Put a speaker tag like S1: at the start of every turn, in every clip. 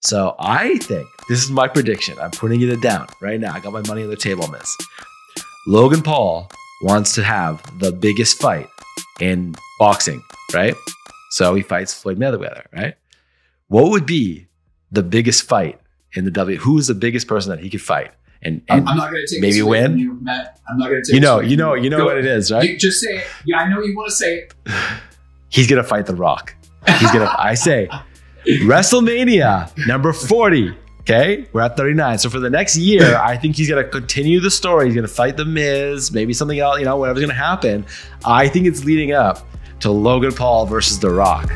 S1: So I think, this is my prediction. I'm putting it down right now. I got my money on the table on this. Logan Paul wants to have the biggest fight in boxing, right? So he fights Floyd Mayweather, right? What would be the biggest fight in the W? Who is the biggest person that he could fight and
S2: I'm not going to take
S1: maybe win?
S2: You, Matt. I'm not going to take
S1: you know what it is, right?
S2: Just say it. Yeah, I know you want to say it.
S1: He's gonna fight The Rock. I say WrestleMania number 40. Okay, we're at 39. So for the next year, I think he's gonna continue the story. He's gonna fight The Miz, maybe something else, whatever's gonna happen. I think it's leading up to Logan Paul versus The Rock.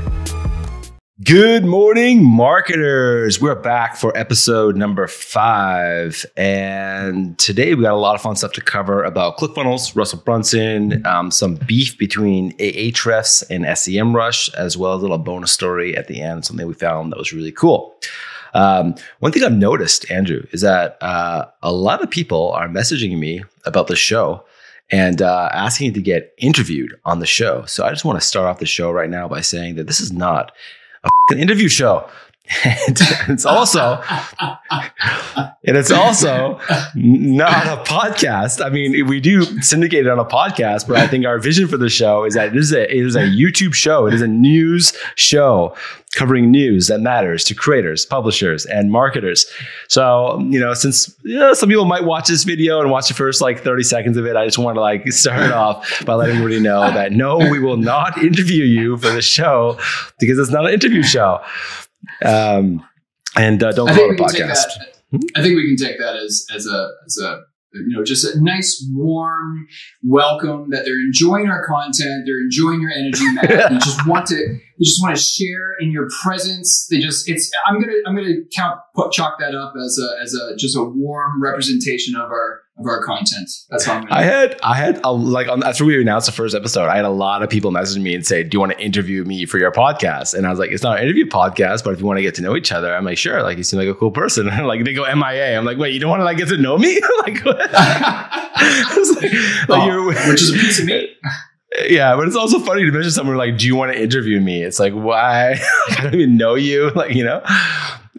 S1: Good morning, marketers. We're back for episode number 5. And today we got a lot of fun stuff to cover about ClickFunnels, Russell Brunson, some beef between Ahrefs and SEMrush, as well as a little bonus story at the end, something we found that was really cool. One thing I've noticed, Andrew, is that a lot of people are messaging me about the show and asking to get interviewed on the show. So I just want to start off the show right now by saying that this is not an interview show. And it's also not a podcast. I mean, we do syndicate it on a podcast, but I think our vision for the show is that it is a YouTube show. It is a news show covering news that matters to creators, publishers, and marketers. So, since some people might watch this video and watch the first 30 seconds of it, I just want to start off by letting everybody know that no, we will not interview you for the show because it's not an interview show. Don't call it a podcast.
S2: I think we can take that as a just a nice warm welcome that they're enjoying our content, they're enjoying your energy, Matt. You just want to share in your presence. I'm gonna chalk that up as just a warm representation of our content. That's how I'm gonna
S1: I had after we announced the first episode, I had a lot of people message me and say, "Do you want to interview me for your podcast?" And I was like, "It's not an interview podcast, but if you want to get to know each other," I'm like, "Sure." You seem like a cool person. They go MIA. I'm like, "Wait, you don't want to get to know me?" What?
S2: Which is a piece of meat.
S1: Yeah, but it's also funny to mention someone do you want to interview me? It's like, why? I don't even know you.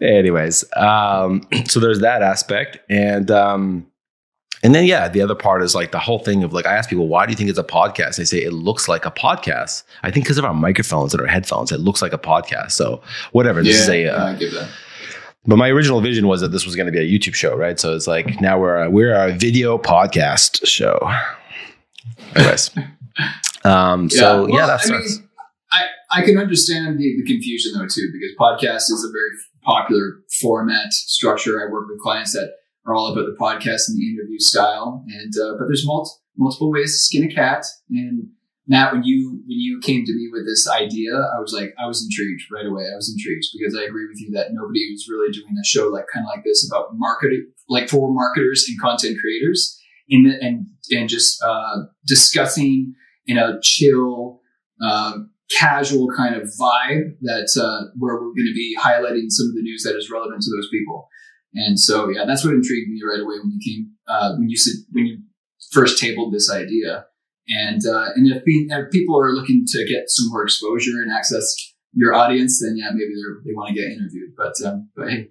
S1: Anyways, so there's that aspect. And then, the other part is the whole thing of I ask people, why do you think it's a podcast? They say it looks like a podcast. I think because of our microphones and our headphones, it looks like a podcast. So whatever. This is
S2: I give that.
S1: But my original vision was that this was going to be a YouTube show, right? So it's now we're a video podcast show. Anyways. That starts.
S2: I can understand the confusion though too, because podcast is a very popular format structure. I work with clients that are all about the podcast and the interview style, and but there's multiple ways to skin a cat. And Matt, when you came to me with this idea, I was intrigued right away. I was intrigued because I agree with you that nobody was really doing a show kind of this about marketing, for marketers and content creators, and just discussing in a chill, casual kind of vibe that where we're going to be highlighting some of the news that is relevant to those people. And so, that's what intrigued me right away when you came, when you first tabled this idea. And if people are looking to get some more exposure and access your audience, then maybe they want to get interviewed. But hey,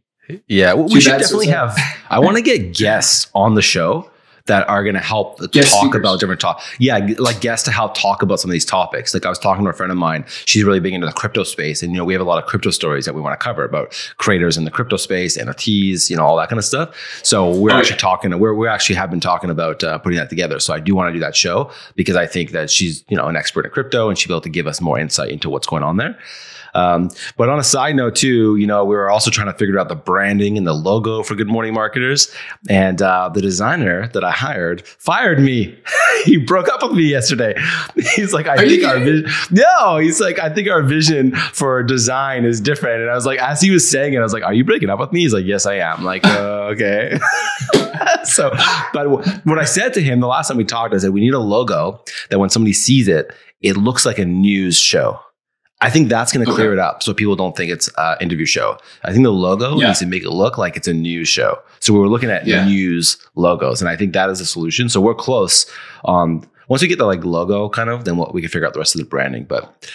S1: we should definitely have. I want to get guests on the show that are going to help talk about different topics. Yeah, guests to help talk about some of these topics. I was talking to a friend of mine. She's really big into the crypto space. And, we have a lot of crypto stories that we want to cover about creators in the crypto space, NFTs, all that kind of stuff. So we're talking, we actually have been talking about putting that together. So I do want to do that show because I think that she's, an expert in crypto and she'll be able to give us more insight into what's going on there. But on a side note too, we were also trying to figure out the branding and the logo for Good Morning Marketers. And the designer that I hired fired me. He broke up with me yesterday. He's like, I think our vision for design is different. And I was like, as he was saying it, I was like, are you breaking up with me? He's like, yes, I am. I'm like, okay. So, but what I said to him the last time we talked, I said, we need a logo that when somebody sees it, it looks like a news show. I think that's going to clear it up so people don't think it's an interview show. I think the logo needs to make it look like it's a news show. So we were looking at news logos, and I think that is a solution. So we're close. Once we get the logo then we can figure out the rest of the branding. But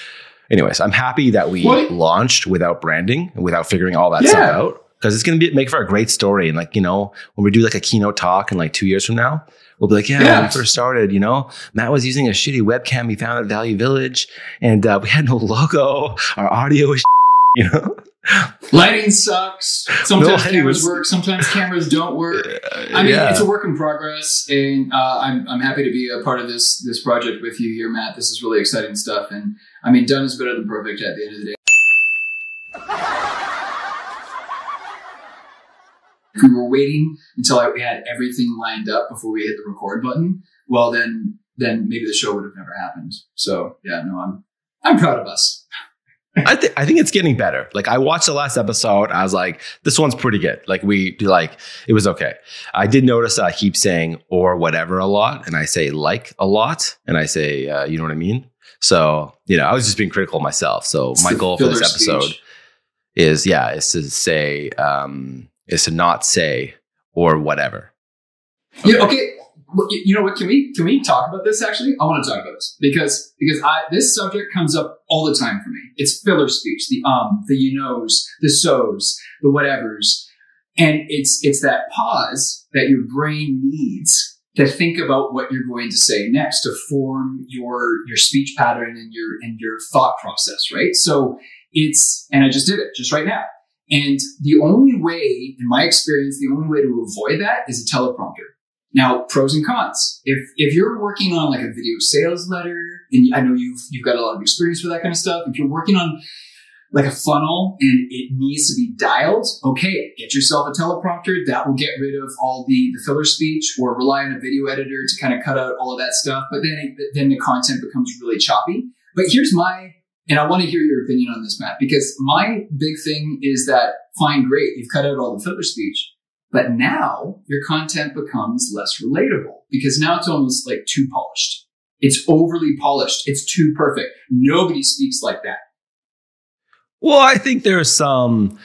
S1: anyways, I'm happy that we launched without branding and without figuring all that stuff out. because it's going to make for a great story. And like, when we do like a keynote talk in like 2 years from now, we'll be like, when we first started, Matt was using a shitty webcam he found at Value Village, and we had no logo. Our audio was,
S2: Lighting sucks. Sometimes cameras work. Sometimes cameras don't work. I mean, it's a work in progress, and I'm happy to be a part of this project with you here, Matt. This is really exciting stuff, and I mean, done is better than perfect at the end of the day. If we were waiting until we had everything lined up before we hit the record button, well, then maybe the show would have never happened. So yeah, no, I'm proud of us.
S1: I think it's getting better. Like, I watched the last episode. I was like, this one's pretty good. Like, it was okay. I did notice that I keep saying or whatever a lot, and I say like a lot, and I say, you know what I mean? So, I was just being critical of myself. So my goal for this episode is to say, is to not say or whatever.
S2: Okay. Yeah, okay. You know what? Can we talk about this? Actually, I want to talk about this because this subject comes up all the time for me. It's filler speech, the you knows, the so's, the whatevers, and it's that pause that your brain needs to think about what you're going to say next, to form your speech pattern and your thought process, right? So and I just did it just right now. And the only way, in my experience, the only way to avoid that is a teleprompter. Now, pros and cons. If you're working on like a video sales letter, and I know you've got a lot of experience with that kind of stuff. If you're working on like a funnel and it needs to be dialed, okay, get yourself a teleprompter. That will get rid of all the filler speech, or rely on a video editor to kind of cut out all of that stuff. But then the content becomes really choppy. But and I want to hear your opinion on this, Matt, because my big thing is that, fine, great, you've cut out all the filler speech. But now your content becomes less relatable, because now it's almost like too polished. It's overly polished. It's too perfect. Nobody speaks like that.
S1: Well, I think there's some,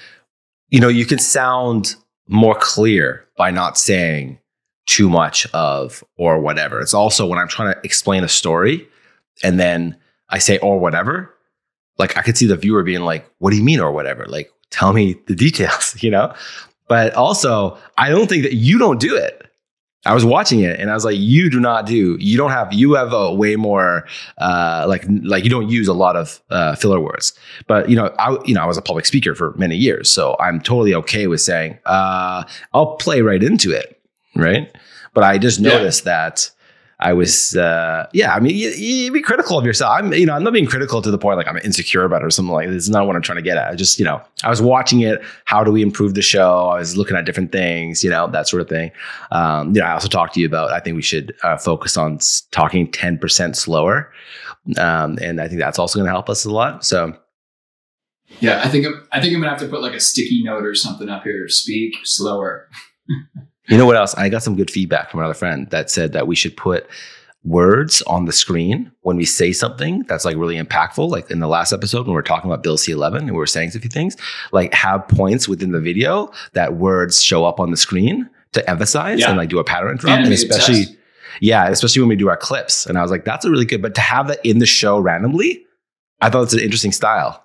S1: you can sound more clear by not saying too much of or whatever. It's also when I'm trying to explain a story and then I say or whatever, like I could see the viewer being like, what do you mean or whatever? Like, tell me the details, But also, I don't think that you don't do it. I was watching it and I was like, you have a way more, like you don't use a lot of filler words. But, I was a public speaker for many years, so I'm totally okay with saying, I'll play right into it. Right. But I just noticed that I was, you be critical of yourself. I'm not being critical to the point like I'm insecure about it or something like this. Is not what I'm trying to get at. I just, I was watching it. How do we improve the show? I was looking at different things, that sort of thing. I also talked to you about, I think we should focus on talking 10% slower. And I think that's also going to help us a lot. So.
S2: Yeah, I think I'm going to have to put like a sticky note or something up here. Speak slower.
S1: You know what else? I got some good feedback from another friend that said that we should put words on the screen when we say something that's like really impactful. Like in the last episode when we were talking about Bill C11 and we were saying a few things, like have points within the video that words show up on the screen to emphasize and like do a pattern interrupt. And especially when we do our clips. And I was like, that's a really good, but to have that in the show randomly, I thought it's an interesting style.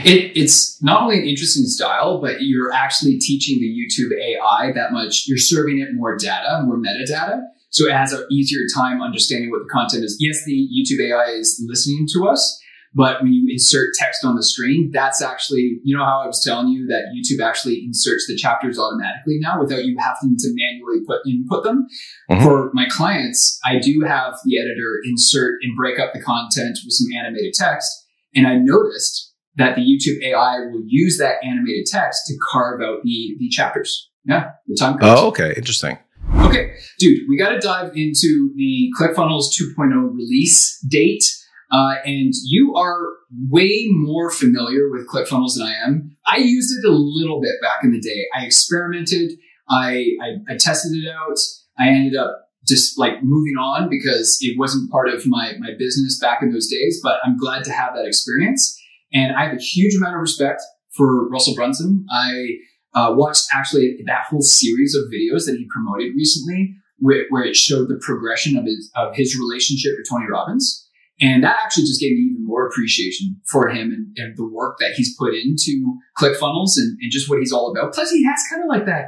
S2: It's not only an interesting style, but you're actually teaching the YouTube AI that much. You're serving it more data, more metadata. So it has an easier time understanding what the content is. Yes, the YouTube AI is listening to us, but when you insert text on the screen, that's actually, how I was telling you that YouTube actually inserts the chapters automatically now without you having to manually input them. Mm-hmm. For my clients, I do have the editor insert and break up the content with some animated text. And I noticed that the YouTube AI will use that animated text to carve out the chapters. Yeah, the time codes.
S1: Oh, okay. Interesting.
S2: Okay, dude, we got to dive into the ClickFunnels 2.0 release date. And you are way more familiar with ClickFunnels than I am. I used it a little bit back in the day. I experimented. I tested it out. I ended up just like moving on because it wasn't part of my business back in those days. But I'm glad to have that experience. And I have a huge amount of respect for Russell Brunson. I watched actually that whole series of videos that he promoted recently where it showed the progression of his relationship with Tony Robbins. And that actually just gave me even more more appreciation for him and the work that he's put into ClickFunnels and just what he's all about. Plus, he has kind of like that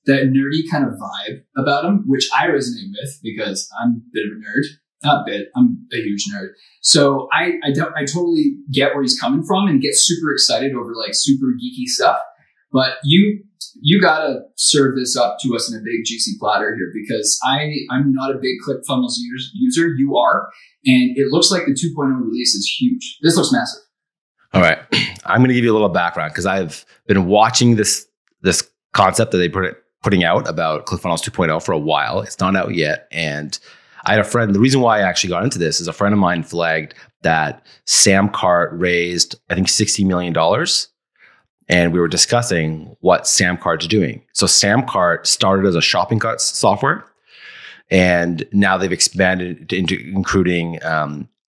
S2: nerdy kind of vibe about him, which I resonate with because I'm a bit of a nerd. Not a bit, I'm a huge nerd. So I totally get where he's coming from and get super excited over like super geeky stuff. But you gotta serve this up to us in a big juicy platter here, because I'm not a big ClickFunnels user. You are, and it looks like the 2.0 release is huge. This looks massive.
S1: All right, I'm going to give you a little background because I've been watching this concept that they putting out about ClickFunnels 2.0 for a while. It's not out yet, and I had a friend. The reason why I actually got into this is a friend of mine flagged that Sam Cart raised, I think, $60 million. And we were discussing what Sam Cart's doing. So Sam Cart started as a shopping cart software, and now they've expanded into including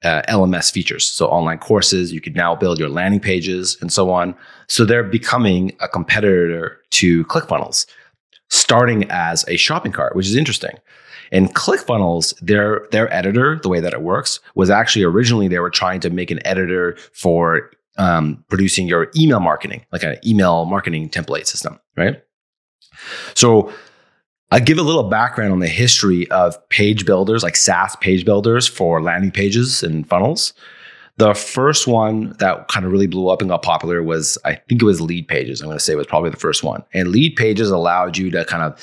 S1: LMS features. So online courses, you could now build your landing pages and so on. So they're becoming a competitor to ClickFunnels, starting as a shopping cart, which is interesting. And ClickFunnels, their editor, the way that it works, was actually originally they were trying to make an editor for producing your email marketing, like an email marketing template system, right? So I'll give a little background on the history of page builders, like SaaS page builders for landing pages and funnels. The first one that kind of really blew up and got popular was, I think it was Lead Pages. I'm going to say it was probably the first one. And Lead Pages allowed you to kind of,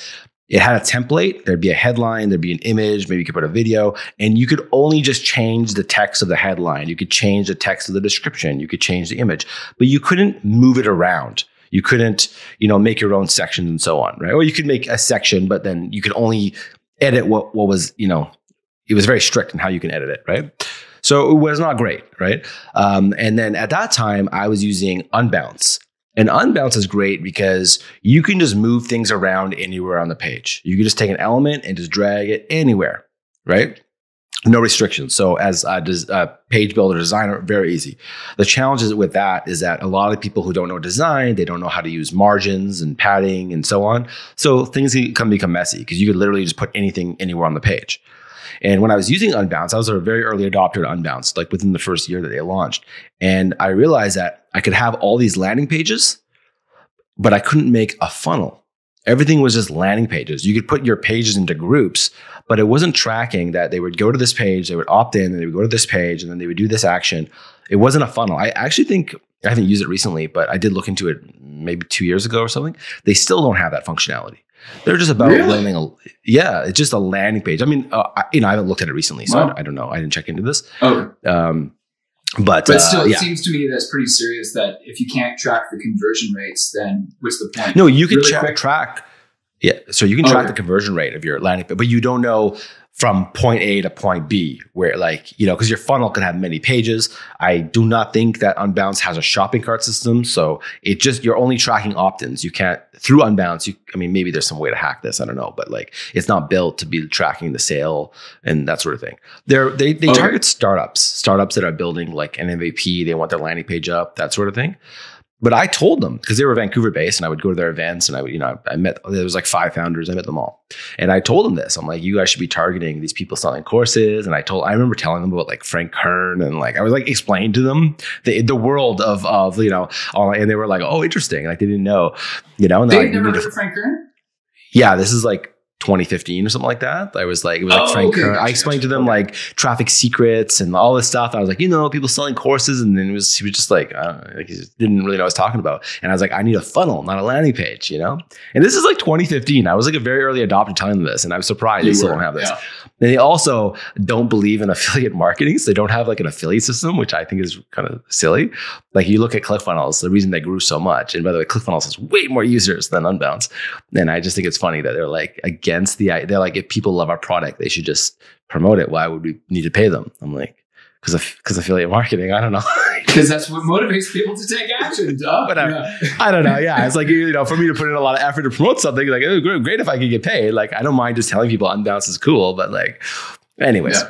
S1: it had a template, there'd be a headline, there'd be an image, maybe you could put a video, and you could only just change the text of the headline. You could change the text of the description. You could change the image, but you couldn't move it around. You couldn't, make your own sections and so on, right? Or you could make a section, but then you could only edit what was, it was very strict in how you can edit it, right? So it was not great, right? And then at that time, I was using Unbounce. And Unbounce is great because you can just move things around anywhere on the page. You can just take an element and just drag it anywhere, right? No restrictions. So as a page builder designer, very easy. The challenge with that is that a lot of people who don't know design, they don't know how to use margins and padding and so on. So things can become messy because you could literally just put anything anywhere on the page. And when I was using Unbounce, I was a very early adopter to Unbounce, like within the first year that they launched. And I realized that I could have all these landing pages, but I couldn't make a funnel. Everything was just landing pages. You could put your pages into groups, but it wasn't tracking that they would go to this page, they would opt in, and they would go to this page, and then they would do this action. It wasn't a funnel. I actually think, I haven't used it recently, but I did look into it maybe 2 years ago or something. They still don't have that functionality. They're just about building it's just a landing page. I mean, I haven't looked at it recently, so I don't know. I didn't check into this.
S2: Okay.
S1: But
S2: still, it seems to me that's pretty serious that if you can't track the conversion rates, then what's the point?
S1: No, you can track. Yeah. So you can track the conversion rate of your landing page, but you don't know from point A to point B where because your funnel can have many pages. I do not think that Unbounce has a shopping cart system. So you're only tracking opt-ins. You can't, through Unbounce, maybe there's some way to hack this. I don't know, but it's not built to be tracking the sale and that sort of thing. They target startups that are building like an MVP. They want their landing page up, that sort of thing. But I told them, because they were Vancouver based, and I would go to their events, and I would, I met, there was like 5 founders. I met them all. And I told them this. I'm like, you guys should be targeting these people selling courses. And I remember telling them about like Frank Kern, and I was explaining to them the world of all, and they were like, oh, interesting. They didn't know, and
S2: they've never heard of Frank Kern?
S1: Yeah, this is 2015 or something like that. It was Frank Kern. I explained to them traffic secrets and all this stuff. I was like, people selling courses, and then he was just he just didn't really know what I was talking about. And I was like, I need a funnel, not a landing page, And this is 2015. I was a very early adopter telling them this, and I was surprised they still don't have this. Yeah. And they also don't believe in affiliate marketing, so they don't have an affiliate system, which I think is kind of silly. You look at ClickFunnels, the reason they grew so much, and by the way, ClickFunnels has way more users than Unbounce. And I just think it's funny that they're against they're if people love our product, they should just promote it. Why would we need to pay them? I'm like, because affiliate marketing, I don't know.
S2: Because that's what motivates people to take action, duh.
S1: Whatever. Yeah. I don't know. Yeah. It's for me to put in a lot of effort to promote something, oh, great if I could get paid. I don't mind just telling people Unbounce is cool, but anyways. Yeah.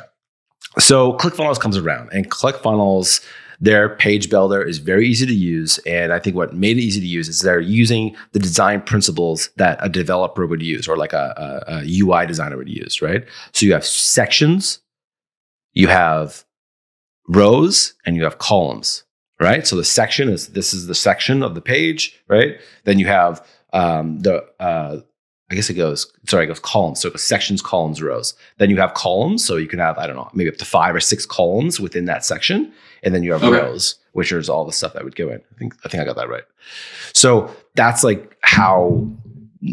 S1: So ClickFunnels comes around, and ClickFunnels, their page builder is very easy to use. And I think what made it easy to use is they're using the design principles that a developer would use, or a UI designer would use, right? So you have sections, you have rows and you have columns, right? So this is the section of the page, right? Then you have it goes columns. So it goes sections, columns, rows. Then you have columns. So you can have, I don't know, maybe up to 5 or 6 columns within that section. And then you have rows, which is all the stuff that would go in. I think I got that right. So that's like how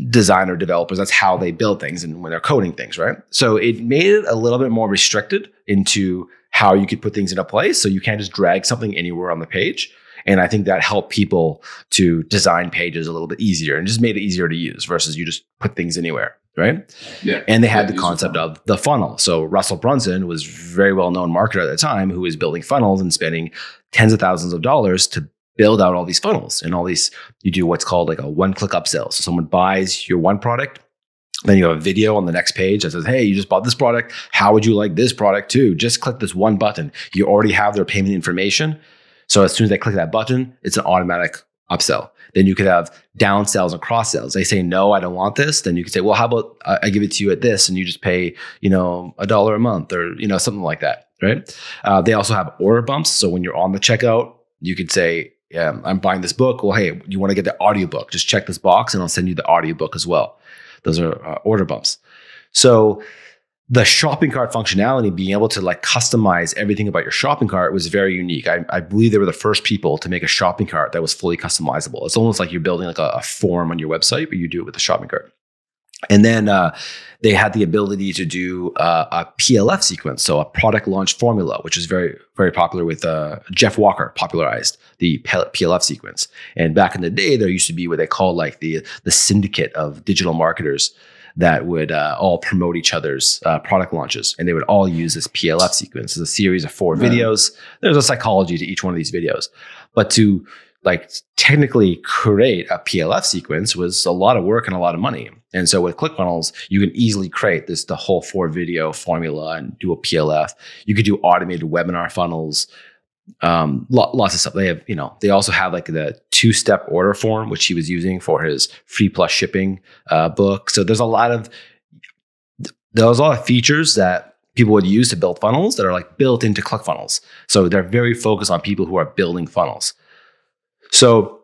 S1: designer developers, that's how they build things and when they're coding things, right? So it made it a little bit more restricted into how you could put things into place. So you can't just drag something anywhere on the page. And I think that helped people to design pages a little bit easier and just made it easier to use versus you just put things anywhere, right?
S2: Yeah.
S1: And they had the concept of the funnel. So Russell Brunson was a very well-known marketer at the time who was building funnels and spending tens of thousands of dollars to build out all these funnels and all these, you do what's called like a one-click upsell. So someone buys your one product, then you have a video on the next page that says, hey, you just bought this product. How would you like this product too? Just click this one button. You already have their payment information. So as soon as they click that button, it's an automatic upsell. Then you could have downsells and cross sells. They say, no, I don't want this. Then you could say, well, how about I give it to you at this and you just pay, $1 a month or, something like that, right? They also have order bumps. So when you're on the checkout, you could say, I'm buying this book. Well, hey, you want to get the audiobook? Just check this box and I'll send you the audiobook as well. Those are order bumps. So the shopping cart functionality, being able to like customize everything about your shopping cart was very unique. I believe they were the first people to make a shopping cart that was fully customizable. It's almost like you're building like a form on your website, but you do it with a shopping cart. And then they had the ability to do a PLF sequence, so a product launch formula, which is very, very popular with Jeff Walker popularized the PLF sequence. And back in the day, there used to be what they call like the syndicate of digital marketers that would all promote each other's product launches. And they would all use this PLF sequence. It's a series of 4 videos. There's a psychology to each one of these videos. But to like technically create a PLF sequence was a lot of work and a lot of money. And so with ClickFunnels, you can easily create the whole 4 video formula and do a PLF. You could do automated webinar funnels, lots of stuff. They have, they also have like the 2-step order form, which he was using for his free plus shipping book. So there's a lot of features that people would use to build funnels that are like built into ClickFunnels. So they're very focused on people who are building funnels. So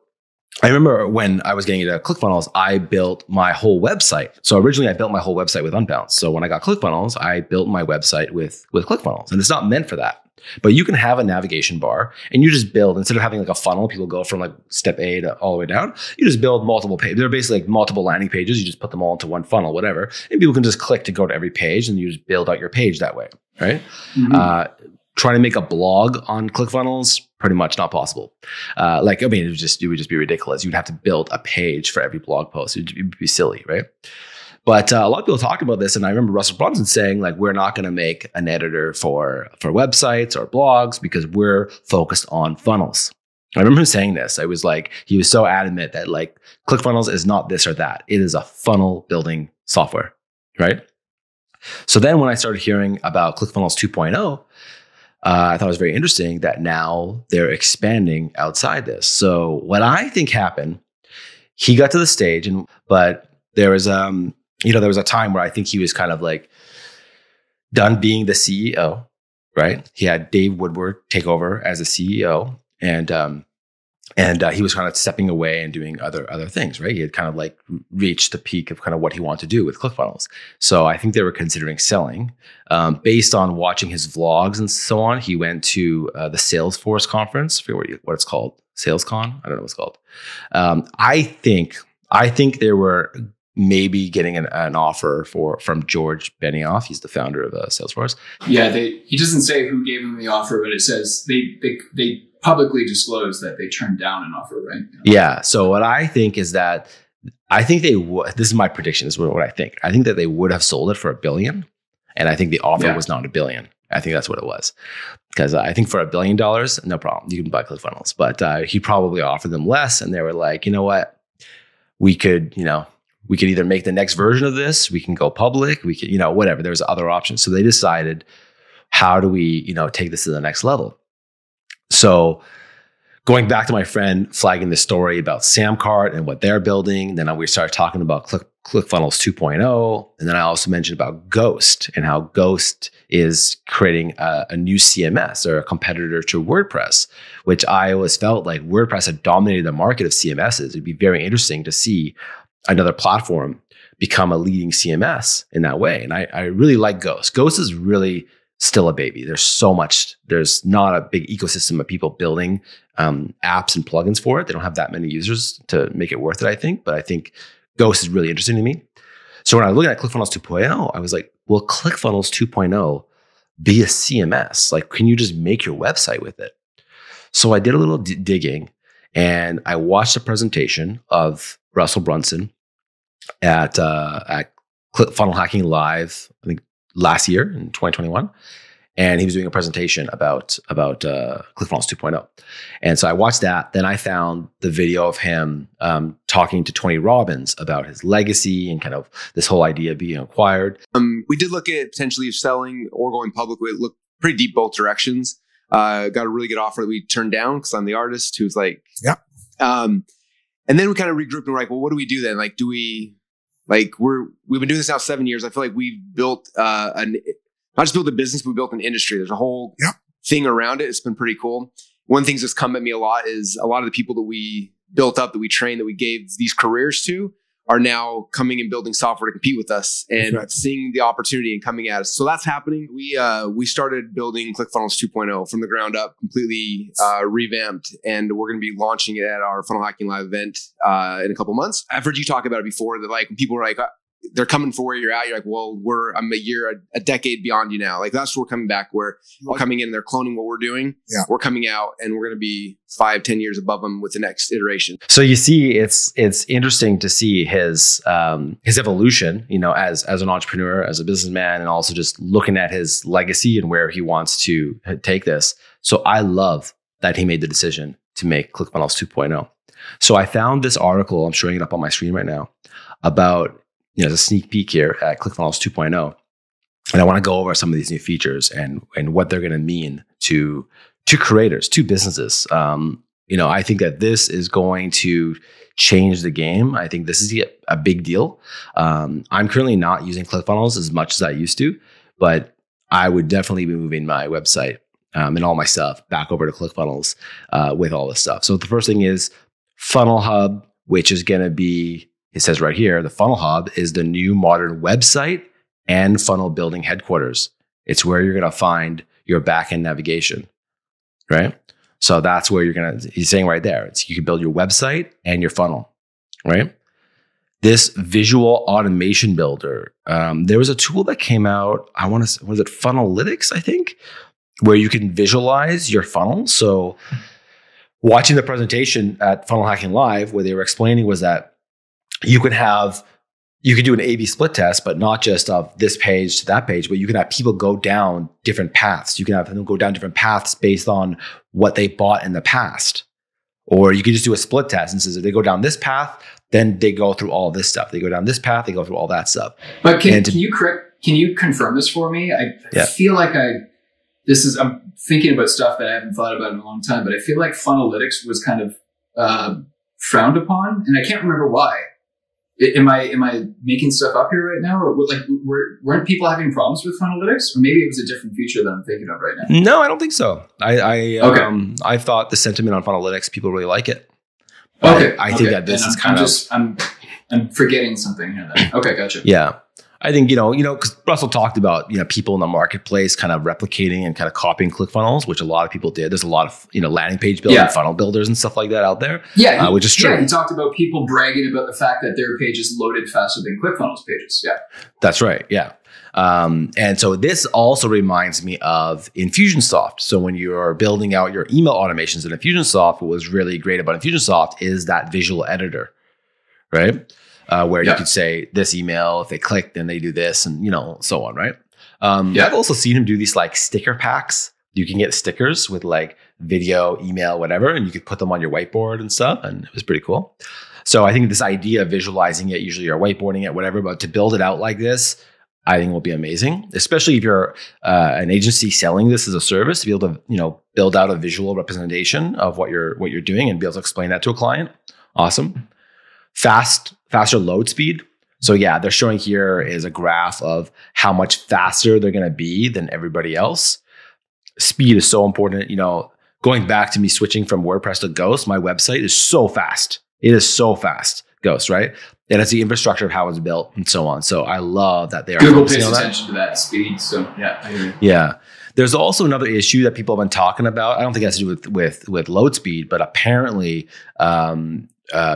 S1: I remember when I was getting into ClickFunnels, I built my whole website. So originally I built my whole website with Unbounce. So when I got ClickFunnels, I built my website with ClickFunnels, and it's not meant for that. But you can have a navigation bar and you just build, instead of having like a funnel, people go from like step A to all the way down. You just build multiple pages. They're basically like multiple landing pages. You just put them all into one funnel, whatever. And people can just click to go to every page and you just build out your page that way, right? Mm-hmm. Trying to make a blog on ClickFunnels, pretty much not possible. It would just be ridiculous. You'd have to build a page for every blog post. It'd be silly, right? But a lot of people talk about this, and I remember Russell Brunson saying, like, we're not going to make an editor for websites or blogs because we're focused on funnels. I remember him saying this. I was like, he was so adamant that like ClickFunnels is not this or that. It is a funnel building software, right? So then when I started hearing about ClickFunnels 2.0, I thought it was very interesting that now they're expanding outside this. So what I think happened, he got to the stage, but there was there was a time where I think he was kind of like done being the CEO, right? He had Dave Woodward take over as a CEO, and he was kind of stepping away and doing other things, right? He had kind of like reached the peak of kind of what he wanted to do with ClickFunnels. So I think they were considering selling. Based on watching his vlogs and so on, he went to the Salesforce conference. I forget what it's called. SalesCon? I don't know what it's called. I think they were maybe getting an offer from George Benioff. He's the founder of Salesforce.
S2: Yeah, he doesn't say who gave him the offer, but it says they publicly disclosed that they turned down an offer, right?
S1: Yeah. So what I think is that I think they would. This is my prediction. This is what I think. I think that they would have sold it for $1 billion, and I think the offer was not $1 billion. I think that's what it was, because I think for $1 billion, no problem, you can buy ClickFunnels. But he probably offered them less, and they were like, you know what, we could either make the next version of this, we can go public, we could, whatever. There's other options. So they decided, how do we, take this to the next level? So going back to my friend flagging the story about Samcart and what they're building, then we started talking about ClickFunnels 2.0. And then I also mentioned about Ghost and how Ghost is creating a new CMS or a competitor to WordPress, which I always felt like WordPress had dominated the market of CMSs. It'd be very interesting to see another platform become a leading CMS in that way. And I really like Ghost. Ghost is really still a baby. There's not a big ecosystem of people building apps and plugins for it. They don't have that many users to make it worth it, I think. But I think Ghost is really interesting to me. So when I was looking at ClickFunnels 2.0, I was like, will ClickFunnels 2.0 be a CMS? Like, can you just make your website with it? So I did a little digging, and I watched a presentation of Russell Brunson at Funnel Hacking Live, I think last year in 2021. And he was doing a presentation about ClickFunnels 2.0. And so I watched that. Then I found the video of him talking to Tony Robbins about his legacy and kind of this whole idea of being acquired.
S3: We did look at potentially selling or going public. We looked pretty deep both directions. Got a really good offer that we turned down because I'm the artist who's like, yeah. And then we kind of regrouped and we're like, well, what do we do then? Like, we've been doing this now 7 years. I feel like we've built not just built a business, but we built an industry. There's a whole thing around it. It's been pretty cool. One of the things that's come at me a lot is a lot of the people that we built up, that we trained, that we gave these careers to, are now coming and building software to compete with us and seeing the opportunity and coming at us. So that's happening. We started building ClickFunnels 2.0 from the ground up, completely revamped, and we're going to be launching it at our Funnel Hacking Live event in a couple months. I've heard you talk about it before, that like when people are like, they're coming for where you're at, you're like, well, I'm a decade beyond you now. Like that's where we're coming back, where we're coming in and they're cloning what we're doing. Yeah. We're coming out and we're going to be 5-10 years above them with the next iteration.
S1: So you see, it's interesting to see his evolution, you know, as an entrepreneur, as a businessman, and also just looking at his legacy and where he wants to take this. So I love that he made the decision to make ClickFunnels 2.0. So I found this article, I'm showing it up on my screen right now, about, you know, there's a sneak peek here at ClickFunnels 2.0. And I want to go over some of these new features and what they're going to mean to creators, to businesses. You know, I think that this is going to change the game. I think this is a big deal. I'm currently not using ClickFunnels as much as I used to, but I would definitely be moving my website and all my stuff back over to ClickFunnels with all this stuff. So the first thing is Funnel Hub, which is going to be, it says right here, the Funnel Hub is the new modern website and funnel building headquarters. It's where you're going to find your backend navigation, right? So that's where he's saying right there, you can build your website and your funnel, right? This visual automation builder, there was a tool that came out, was it Funnelytics, I think, where you can visualize your funnel. So watching the presentation at Funnel Hacking Live, where they were explaining was that you could do an A/B split test, but not just of this page to that page, but you can have people go down different paths. You can have them go down different paths based on what they bought in the past. Or you could just do a split test and says if they go down this path, then they go through all this stuff. They go down this path, they go through all that stuff.
S2: But can you confirm this for me? I feel like I'm thinking about stuff that I haven't thought about in a long time, but I feel like Funnelytics was kind of frowned upon, and I can't remember why. Am I making stuff up here right now, or weren't people having problems with Funnelytics, or maybe it was a different feature that I'm thinking of right now?
S1: No, I don't think so. I thought the sentiment on Funnelytics, people really like it.
S2: Okay,
S1: I think that this is
S2: I'm forgetting something here. Then. Okay, gotcha.
S1: Yeah. I think, because Russell talked about, people in the marketplace kind of replicating and kind of copying ClickFunnels, which a lot of people did. There's a lot of, landing page building, funnel builders and stuff like that out there.
S2: Yeah.
S1: Which is true.
S2: Yeah. He talked about people bragging about the fact that their pages loaded faster than ClickFunnels pages. Yeah.
S1: That's right. Yeah. And so this also reminds me of Infusionsoft. So when you're building out your email automations in Infusionsoft, what was really great about Infusionsoft is that visual editor, right? Where you could say this email, if they click, then they do this, and so on, right? I've also seen him do these like sticker packs. You can get stickers with like video, email, whatever, and you could put them on your whiteboard and stuff, and it was pretty cool. So I think this idea of visualizing it, usually you're whiteboarding it, whatever, but to build it out like this, I think will be amazing, especially if you're an agency selling this as a service, to be able to, you know, build out a visual representation of what you're doing and be able to explain that to a client. Awesome. Faster load speed. So yeah, they're showing here is a graph of how much faster they're going to be than everybody else. Speed is so important. You know, going back to me switching from WordPress to Ghost, my website is so fast. It is so fast, Ghost, right? And it's the infrastructure of how it's built and so on. So I love that they are
S2: Google pays attention to that speed. So yeah, I agree.
S1: Yeah. There's also another issue that people have been talking about. I don't think it has to do with load speed, but apparently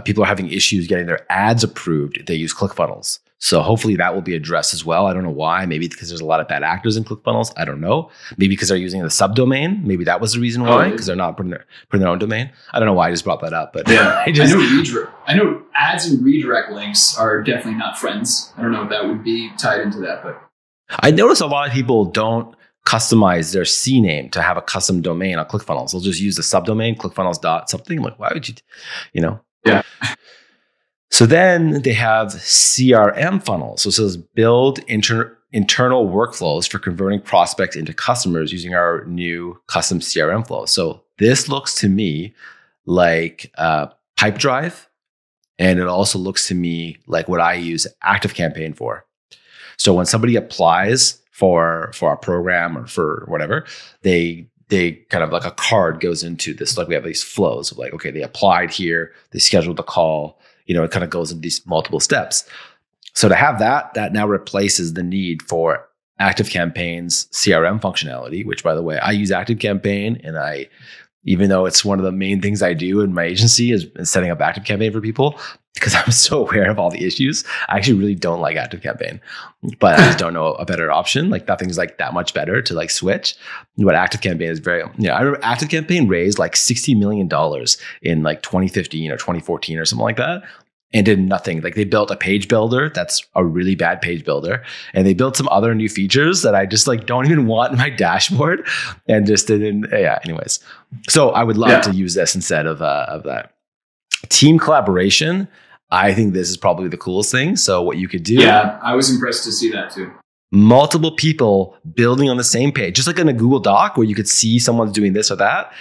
S1: people are having issues getting their ads approved if they use ClickFunnels. So hopefully that will be addressed as well. I don't know why. Maybe because there's a lot of bad actors in ClickFunnels. I don't know. Maybe because they're using the subdomain. Maybe that was the reason why, because they're not putting their own domain. I don't know why I just brought that up, but
S2: yeah, I know ads and redirect links are definitely not friends. I don't know if that would be tied into that, but
S1: I notice a lot of people don't customize their CNAME to have a custom domain on ClickFunnels. They'll just use the subdomain ClickFunnels something. I'm like, why would you,
S2: Yeah.
S1: So then they have CRM funnels. So it says build internal workflows for converting prospects into customers using our new custom CRM flow. So this looks to me like Pipedrive, and it also looks to me like what I use ActiveCampaign for. So when somebody applies for a program or for whatever, they kind of like a card goes into this, like we have these flows of like, okay, they applied here, they scheduled the call, it kind of goes into these multiple steps. So to have that now replaces the need for ActiveCampaign's CRM functionality, which by the way, I use ActiveCampaign, and even though it's one of the main things I do in my agency is setting up ActiveCampaign for people, because I'm so aware of all the issues, I actually really don't like ActiveCampaign, but I just don't know a better option. Like nothing's like that much better to like switch. But ActiveCampaign is I remember ActiveCampaign raised like $60 million in like 2015 or 2014 or something like that, and did nothing. Like they built a page builder that's a really bad page builder, and they built some other new features that I just like don't even want in my dashboard, and just didn't. Yeah. Anyways, so I would love to use this instead of that. Team collaboration. I think this is probably the coolest thing. So what you could do.
S2: Yeah, I was impressed to see that too.
S1: Multiple people building on the same page, just like in a Google Doc where you could see someone's doing this or that.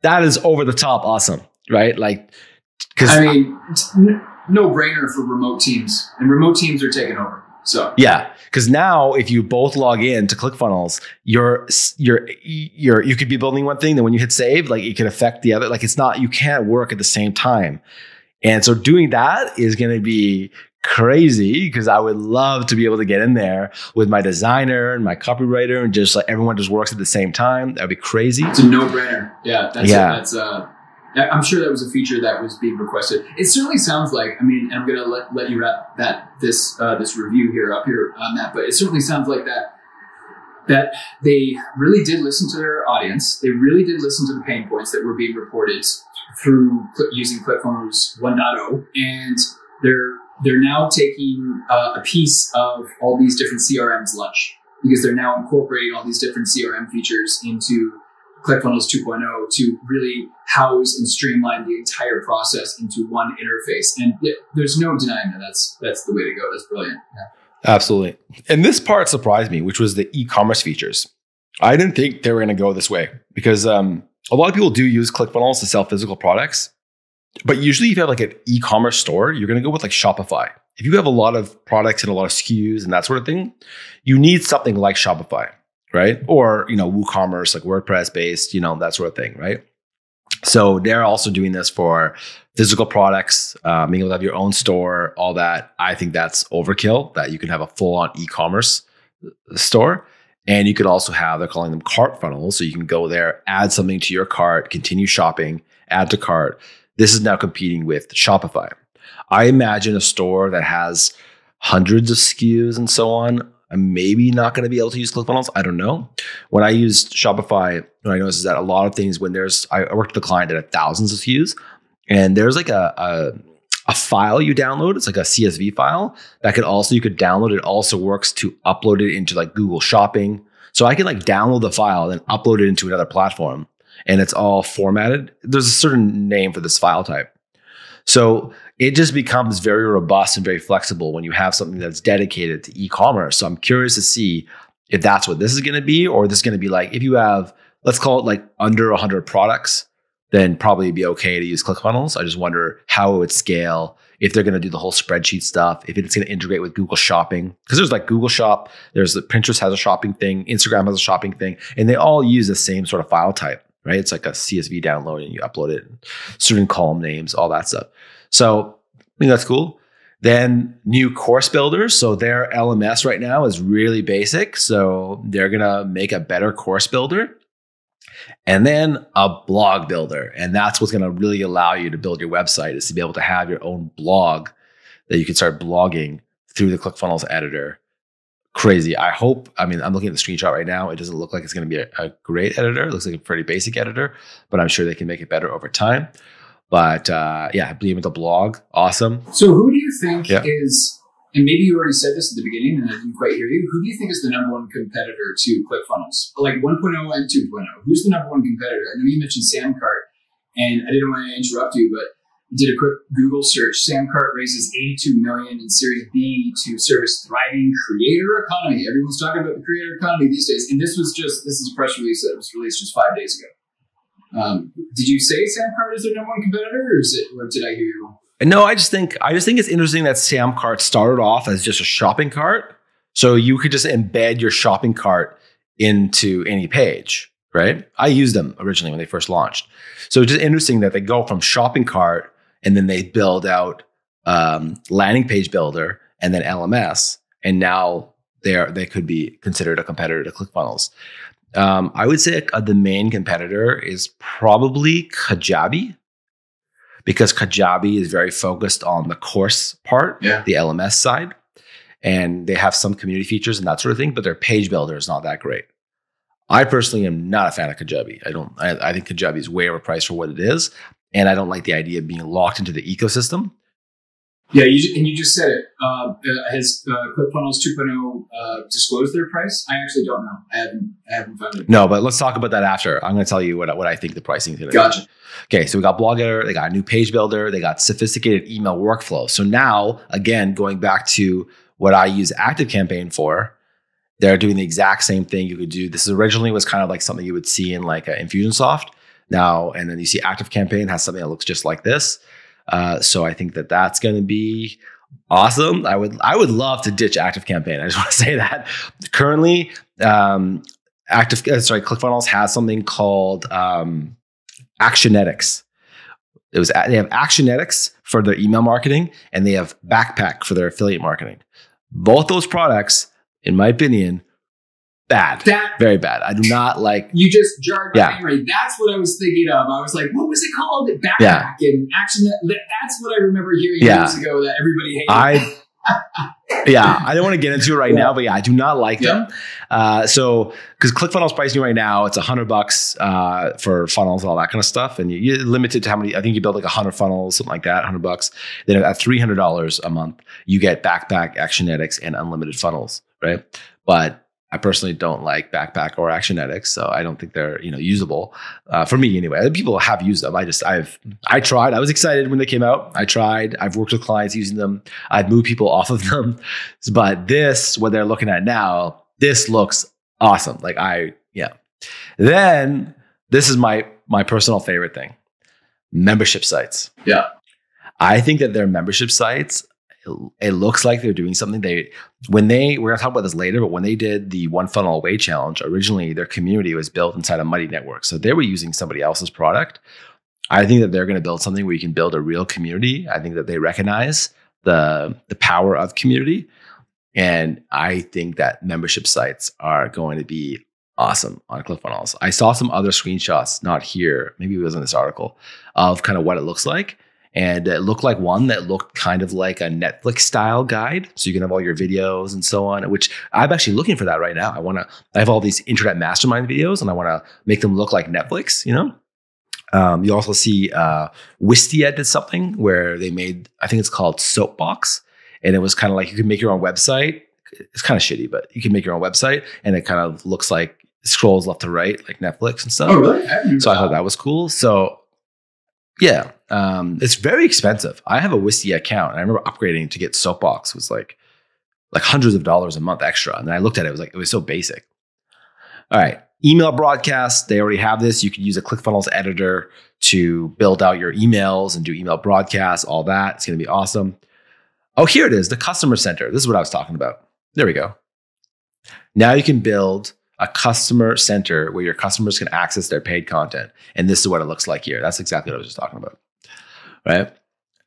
S1: That is over the top awesome, right? Like, because
S2: it's no brainer for remote teams, and remote teams are taking over. So
S1: yeah, because now if you both log in to ClickFunnels, you could be building one thing, then when you hit save, like it could affect the other. Like you can't work at the same time. And so doing that is going to be crazy, because I would love to be able to get in there with my designer and my copywriter and just like everyone just works at the same time. That would be crazy.
S2: It's a no-brainer. Yeah. I'm sure that was a feature that was being requested. It certainly sounds like, and I'm going to let you wrap this review here up here on that, but it certainly sounds like that they really did listen to their audience. They really did listen to the pain points that were being reported through using ClickFunnels 1.0, and they're now taking a piece of all these different CRMs lunch, because they're now incorporating all these different CRM features into ClickFunnels 2.0 to really house and streamline the entire process into one interface. And there's no denying that that's the way to go. That's brilliant. Yeah.
S1: Absolutely. And this part surprised me, which was the e-commerce features. I didn't think they were going to go this way, because a lot of people do use ClickFunnels to sell physical products. But usually if you have like an e-commerce store, you're going to go with like Shopify. If you have a lot of products and a lot of SKUs and that sort of thing, you need something like Shopify, right? Or, WooCommerce, like WordPress based, that sort of thing, right? So they're also doing this for physical products, being able to have your own store, all that. I think that's overkill, that you can have a full-on e-commerce store. And you could also have, they're calling them cart funnels. So you can go there, add something to your cart, continue shopping, add to cart. This is now competing with Shopify. I imagine a store that has hundreds of SKUs and so on, I'm maybe not going to be able to use ClickFunnels. I don't know. When I used Shopify, what I noticed is that a lot of things, I worked with a client that had thousands of SKUs, and there's like a file you download. It's like a CSV file that you could download. It also works to upload it into like Google Shopping. So I can like download the file and upload it into another platform, and it's all formatted. There's a certain name for this file type. So it just becomes very robust and very flexible when you have something that's dedicated to e-commerce. So I'm curious to see if that's what this is going to be, or this is going to be like, if you have, let's call it like under 100 products, then probably it'd be okay to use ClickFunnels. I just wonder how it would scale, if they're going to do the whole spreadsheet stuff, if it's going to integrate with Google Shopping. Because there's like Google Shop, there's the Pinterest has a shopping thing, Instagram has a shopping thing, and they all use the same sort of file type, right? It's like a CSV download and you upload it, and certain column names, all that stuff. So I think that's cool. Then new course builders. So their LMS right now is really basic. So they're going to make a better course builder. And then a blog builder. And that's what's going to really allow you to build your website, is to be able to have your own blog that you can start blogging through the ClickFunnels editor. Crazy. I'm looking at the screenshot right now. It doesn't look like it's going to be a great editor. It looks like a pretty basic editor, but I'm sure they can make it better over time. But I believe in the blog. Awesome.
S2: So who do you think is, and maybe you already said this at the beginning and I didn't quite hear you, who do you think is the number one competitor to ClickFunnels? Like 1.0 and 2.0. Who's the number one competitor? I know you mentioned Samcart, and I didn't want to interrupt you, but I did a quick Google search. Samcart raises $82 million in Series B to service thriving creator economy. Everyone's talking about the creator economy these days. And this is a press release that was released just 5 days ago. Did you say Samcart is their number one competitor, or did I hear you wrong?
S1: No, I just think it's interesting that Samcart started off as just a shopping cart. So you could just embed your shopping cart into any page, right? I used them originally when they first launched. So it's just interesting that they go from shopping cart and then they build out landing page builder and then LMS. And now they could be considered a competitor to ClickFunnels. I would say the main competitor is probably Kajabi, because Kajabi is very focused on the course part, the LMS side, and they have some community features and that sort of thing, but their page builder is not that great. I personally am not a fan of Kajabi. I think Kajabi is way overpriced for what it is, and I don't like the idea of being locked into the ecosystem.
S2: Yeah, you just said it. Has ClickFunnels 2.0 disclosed their price? I actually don't know. I haven't found it.
S1: No, but let's talk about that after. I'm going to tell you what I think the pricing is going to be.
S2: Gotcha.
S1: Okay, so we got blog editor, they got a new page builder, they got sophisticated email workflow. So now, again, going back to what I use ActiveCampaign for, they're doing the exact same thing you could do. This originally was kind of like something you would see in like Infusionsoft now, and then you see ActiveCampaign has something that looks just like this. So I think that's going to be awesome. I would love to ditch ActiveCampaign. I just want to say that currently, ClickFunnels has something called Actionetics. They have Actionetics for their email marketing, and they have Backpack for their affiliate marketing. Both those products, in my opinion, bad. Very bad. I do not like.
S2: You just jarred my memory. That's what I was thinking of. I was like, what was it called? Backpack and Action. That's what I remember hearing years ago that everybody hated.
S1: I don't want to get into it right now, but I do not like them. So, because ClickFunnels pricing right now, it's $100 for funnels and all that kind of stuff, and you're limited to how many. I think you build like 100 funnels, something like that, $100. Then at $300 a month, you get Backpack, Actionetics, and unlimited funnels, right? But I personally don't like Backpack or Actionetics, so I don't think they're usable for me anyway. Other people have used them. I tried. I was excited when they came out. I tried. I've worked with clients using them. I've moved people off of them. But what they're looking at now, this looks awesome. Then this is my personal favorite thing: membership sites.
S2: Yeah,
S1: I think that their membership sites, it looks like they're doing something. We're going to talk about this later, but when they did the OneFunnelAwayChallenge, originally their community was built inside a Mighty Network. So they were using somebody else's product. I think that they're going to build something where you can build a real community. I think that they recognize the power of community. And I think that membership sites are going to be awesome on ClickFunnels. I saw some other screenshots, not here, maybe it was in this article, of kind of what it looks like. And it looked like one that looked kind of like a Netflix style guide. So you can have all your videos and so on, which I'm actually looking for that right now. I have all these internet mastermind videos and I want to make them look like Netflix, You also see Wistia did something where they made, I think it's called Soapbox. And it was kind of like you could make your own website. It's kind of shitty, but you can make your own website and it kind of looks like scrolls left to right, like Netflix and stuff.
S2: Oh, really?
S1: So I thought that was cool. So Yeah. It's very expensive. I have a Wistia account, and I remember upgrading to get Soapbox was like hundreds of dollars a month extra. And then I looked at it, it was so basic. All right. Email broadcasts, they already have this. You can use a ClickFunnels editor to build out your emails and do email broadcasts, all that. It's going to be awesome. Oh, here it is, the customer center. This is what I was talking about. There we go. Now you can build a customer center where your customers can access their paid content. And this is what it looks like here. That's exactly what I was just talking about. Right?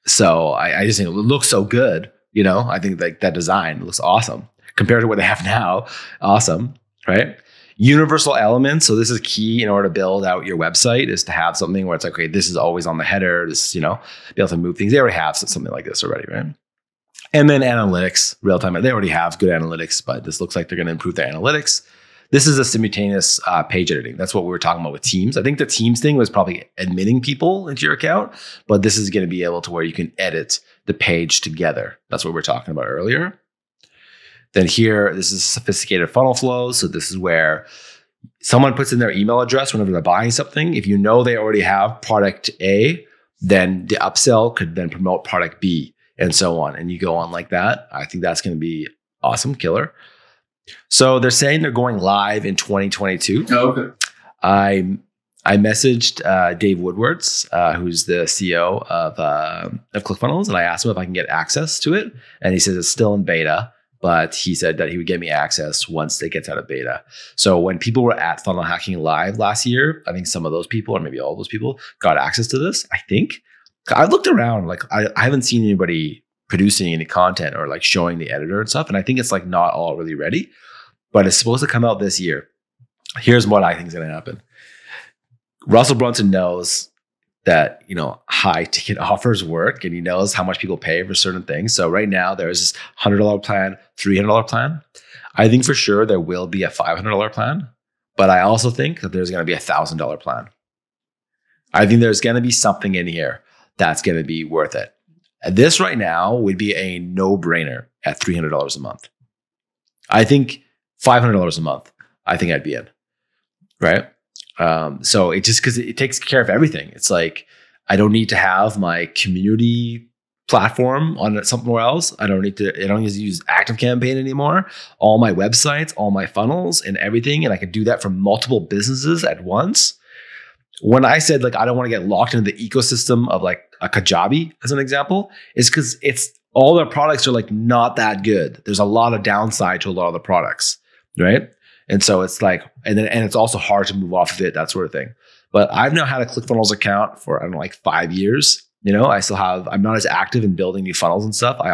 S1: So I just think it looks so good. You know, I think like that design looks awesome compared to what they have now. Awesome. Right? Universal elements. So this is key in order to build out your website, is to have something where it's like, okay, this is always on the header. This, you know, be able to move things. They already have something like this already, right? And then analytics, real time. They already have good analytics, but this looks like they're going to improve their analytics. This is a simultaneous page editing. That's what we were talking about with Teams. I think the Teams thing was probably admitting people into your account, but this is going to be able to where you can edit the page together. That's what we were talking about earlier. Then here, this is sophisticated funnel flows. So this is where someone puts in their email address whenever they're buying something. If you know they already have product A, then the upsell could then promote product B and so on. And you go on like that. I think that's going to be awesome, killer. So they're saying they're going live in 2022.
S2: Oh, okay.
S1: I messaged Dave Woodwards, who's the CEO of ClickFunnels, and I asked him if I can get access to it. And he says it's still in beta, but he said that he would get me access once it gets out of beta. So when people were at Funnel Hacking Live last year, I think some of those people, or maybe all those people, got access to this, I think. I looked around, like I haven't seen anybody producing any content or like showing the editor and stuff. And I think it's like not all really ready, but it's supposed to come out this year. Here's what I think is going to happen. Russell Brunson knows that, you know, high ticket offers work, and he knows how much people pay for certain things. So right now there's this $100 plan, $300 plan. I think for sure there will be a $500 plan, but I also think that there's going to be a $1,000 plan. I think there's going to be something in here that's going to be worth it. This right now would be a no-brainer at $300 a month. I think $500 a month, I think I'd be in, right? So it just, because it takes care of everything. It's like, I don't need to have my community platform on somewhere else. I don't need to use ActiveCampaign anymore. All my websites, all my funnels and everything. And I can do that for multiple businesses at once. When I said like, I don't want to get locked into the ecosystem of like a Kajabi as an example, is because it's all their products are like not that good. There's a lot of downside to a lot of the products, right? And so it's like, and it's also hard to move off of it, that sort of thing. But I've now had a ClickFunnels account for, I don't know, like 5 years. You know, I'm not as active in building new funnels and stuff. I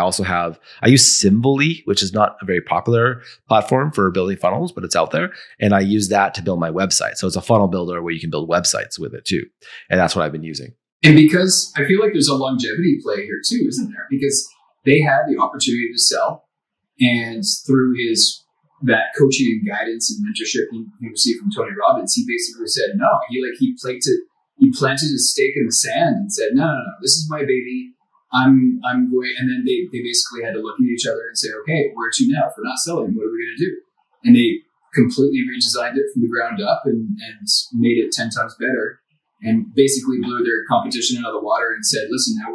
S1: use Symvoly, which is not a very popular platform for building funnels, but it's out there. And I use that to build my website. So it's a funnel builder where you can build websites with it too. And that's what I've been using.
S2: And because I feel like there's a longevity play here too, isn't there? Because they had the opportunity to sell, and through that coaching and guidance and mentorship he received from Tony Robbins, he basically said no. He planted his stake in the sand and said, no, this is my baby. I'm going. And then they basically had to look at each other and say, okay, where to now? If we're not selling, what are we going to do? And they completely redesigned it from the ground up and made it 10 times better, and basically blew their competition out of the water and said, listen, now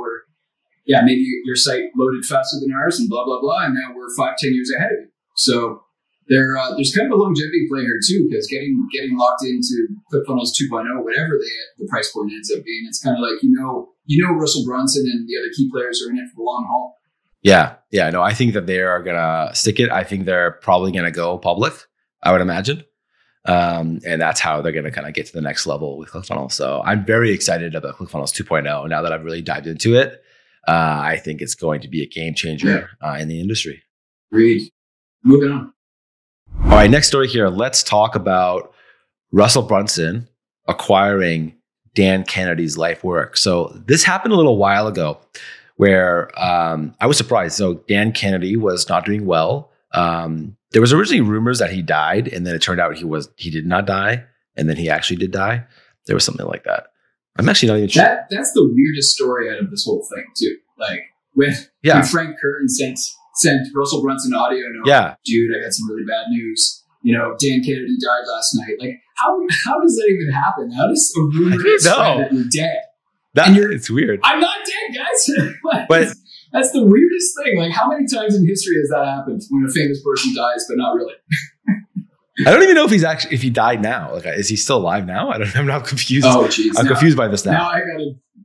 S2: maybe your site loaded faster than ours and blah, blah, blah. And now we're 5-10 years ahead of you. So there's kind of a longevity play here too, because getting locked into ClickFunnels 2.0, whatever the price point ends up being, it's kind of like, you know, Russell Brunson and the other key players are in it for the long haul.
S1: Yeah. No, I think that they are going to stick it. I think they're probably going to go public, I would imagine. And that's how they're going to kind of get to the next level with ClickFunnels. So I'm very excited about ClickFunnels 2.0 now that I've really dived into it. I think it's going to be a game changer in the industry.
S2: Agreed. Moving on.
S1: All right, next story here. Let's talk about Russell Brunson acquiring Dan Kennedy's life work. So this happened a little while ago where I was surprised. So Dan Kennedy was not doing well. There was originally rumors that he died, and then it turned out he did not die, and then he actually did die. There was something like that. I'm actually not even sure.
S2: That's the weirdest story out of this whole thing too. Like when Frank Curtin sent Russell Brunson audio note, dude, I got some really bad news. You know, Dan Kennedy died last night. Like, how does that even happen? How does a rumor spread that you're dead?
S1: It's weird.
S2: I'm not dead, guys.
S1: But
S2: that's the weirdest thing. Like, how many times in history has that happened when a famous person dies, but not really?
S1: I don't even know if he died now. Like, is he still alive now? I'm not confused.
S2: Oh, geez.
S1: I'm confused by this now.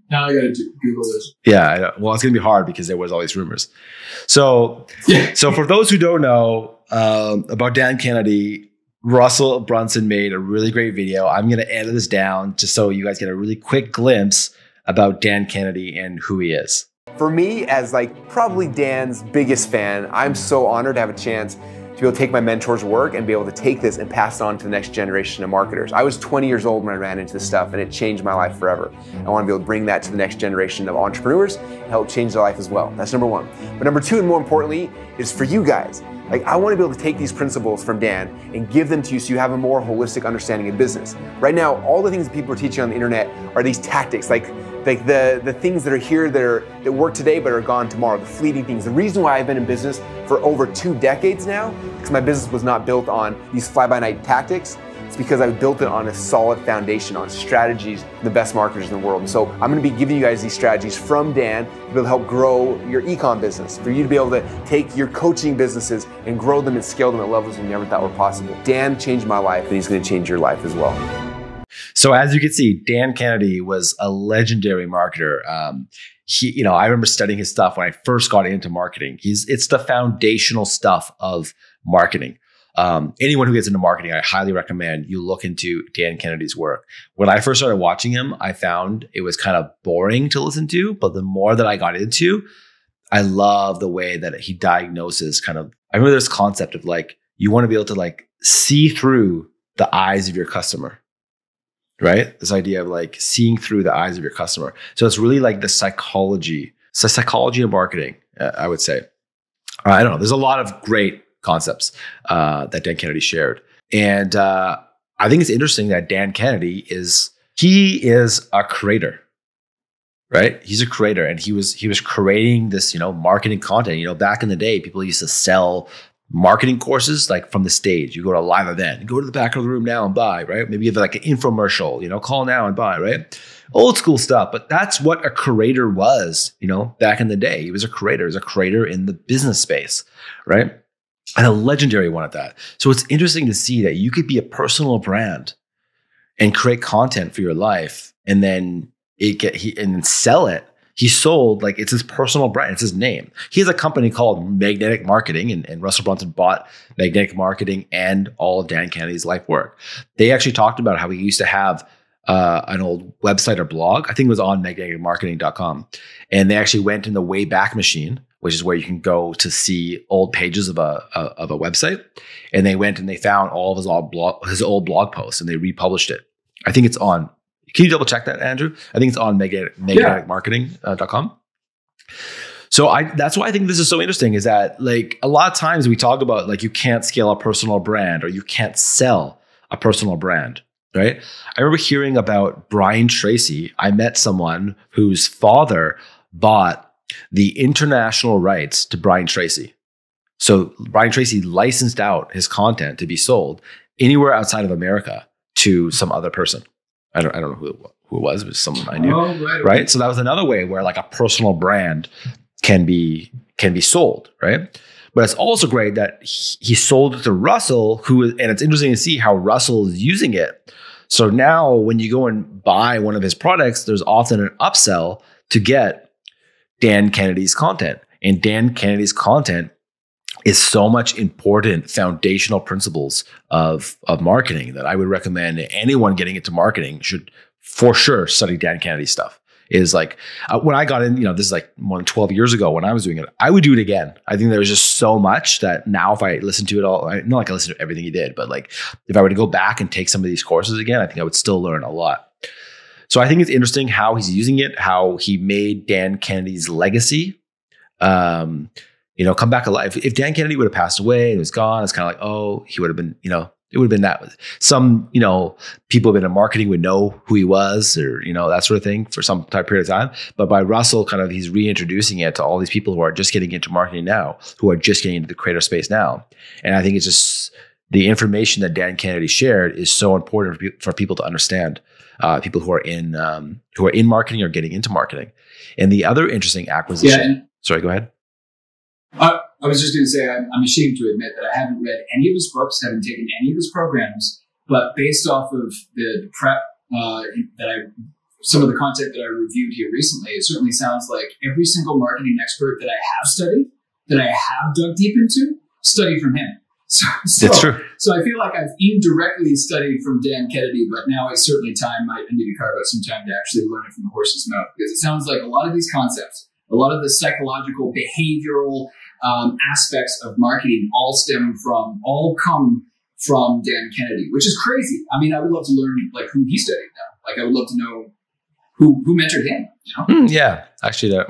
S2: Now I gotta Google this.
S1: Yeah, I know. Well, it's gonna be hard because there was all these rumors. So for those who don't know about Dan Kennedy, Russell Brunson made a really great video. I'm gonna edit this down just so you guys get a really quick glimpse about Dan Kennedy and who he is.
S3: For me, as like probably Dan's biggest fan, I'm so honored to have a chance to be able to take my mentor's work and be able to take this and pass it on to the next generation of marketers. I was 20 years old when I ran into this stuff, and it changed my life forever. I want to be able to bring that to the next generation of entrepreneurs and help change their life as well. That's number one. But number two, and more importantly, is for you guys. Like, I want to be able to take these principles from Dan and give them to you so you have a more holistic understanding of business. Right now, all the things that people are teaching on the internet are these tactics, like the things that are here that work today but are gone tomorrow, the fleeting things. The reason why I've been in business for over 2 decades now, because my business was not built on these fly-by-night tactics. It's because I built it on a solid foundation, on strategies, the best marketers in the world. And so I'm going to be giving you guys these strategies from Dan to be able to help grow your e-com business, for you to be able to take your coaching businesses and grow them and scale them at levels you never thought were possible. Dan changed my life, and he's going to change your life as well.
S1: So as you can see, Dan Kennedy was a legendary marketer. I remember studying his stuff when I first got into marketing. It's the foundational stuff of marketing. Anyone who gets into marketing, I highly recommend you look into Dan Kennedy's work. When I first started watching him, I found it was kind of boring to listen to, but the more that I got into, I love the way that he diagnoses I remember this concept of like, you want to be able to like see through the eyes of your customer, right? This idea of like seeing through the eyes of your customer. So it's really like the psychology. It's the psychology of marketing, I would say. I don't know. There's a lot of great concepts that Dan Kennedy shared. And I think it's interesting that Dan Kennedy is a creator, right? He's a creator, and he was creating this, marketing content. Back in the day, people used to sell marketing courses like from the stage. You go to a live event, you go to the back of the room now and buy, right? Maybe you have like an infomercial, call now and buy, right? Old school stuff, but that's what a creator was, back in the day. He was a creator. He was a creator in the business space, right? And a legendary one at that. So it's interesting to see that you could be a personal brand and create content for your life, and then sell it. He sold, like, it's his personal brand. It's his name. He has a company called Magnetic Marketing, and Russell Brunson bought Magnetic Marketing and all of Dan Kennedy's life work. They actually talked about how he used to have an old website or blog. I think it was on magneticmarketing.com. And they actually went in the Wayback Machine, which is where you can go to see old pages of a website. And they went and they found all of his old blog posts, and they republished it. I think it's on. Can you double check that, Andrew? I think it's on magneticmarketing.com. So that's why I think this is so interesting, is that like a lot of times we talk about like you can't scale a personal brand or you can't sell a personal brand, right? I remember hearing about Brian Tracy. I met someone whose father bought the international rights to Brian Tracy. So Brian Tracy licensed out his content to be sold anywhere outside of America to some other person. I don't know who it was. It was someone I knew, right? So that was another way where like a personal brand can be sold, right? But it's also great that he sold it to Russell, and it's interesting to see how Russell is using it. So now when you go and buy one of his products, there's often an upsell to get Dan Kennedy's content. And Dan Kennedy's content is so much important foundational principles of marketing that I would recommend anyone getting into marketing should for sure study Dan Kennedy's stuff. Is like when I got in, this is like more than 12 years ago when I was doing it, I would do it again. I think there was just so much that now if I listen to it all, not like I listen to everything he did, but like if I were to go back and take some of these courses again, I think I would still learn a lot. So I think it's interesting how he's using it, how he made Dan Kennedy's legacy come back alive. If Dan Kennedy would have passed away and was gone, it's kind of like, oh, he would have been, it would have been that. Some, people who've been in marketing would know who he was or, that sort of thing for some type period of time. But by Russell, he's reintroducing it to all these people who are just getting into marketing now, who are just getting into the creator space now. And I think it's just the information that Dan Kennedy shared is so important for people to understand. People who are in marketing or getting into marketing. And the other interesting acquisition. Sorry, go ahead.
S2: I was just going to say I'm ashamed to admit that I haven't read any of his books, haven't taken any of his programs, but based off of the prep some of the content that I reviewed here recently, it certainly sounds like every single marketing expert that I have studied, that I have dug deep into, studied from him.
S1: That's true.
S2: So I feel like I've indirectly studied from Dan Kennedy, but now it's certainly time. I need to carve out some time to actually learn it from the horse's mouth, because it sounds like a lot of these concepts, a lot of the psychological, behavioral aspects of marketing all come from Dan Kennedy, which is crazy. I mean, I would love to learn like who he studied now. Like I would love to know who mentored him. You know?
S1: Yeah, actually, I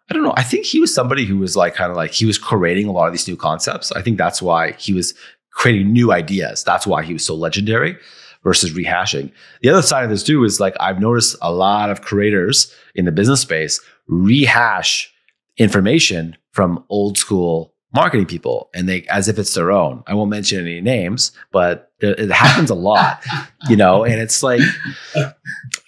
S1: don't know. I think he was somebody who was like he was creating a lot of these new concepts. I think that's why he was creating new ideas. That's why he was so legendary versus rehashing. The other side of this too is like I've noticed a lot of creators in the business space rehash information from old school marketing people, and they as if it's their own. I won't mention any names, but it happens a lot, you know. And it's like,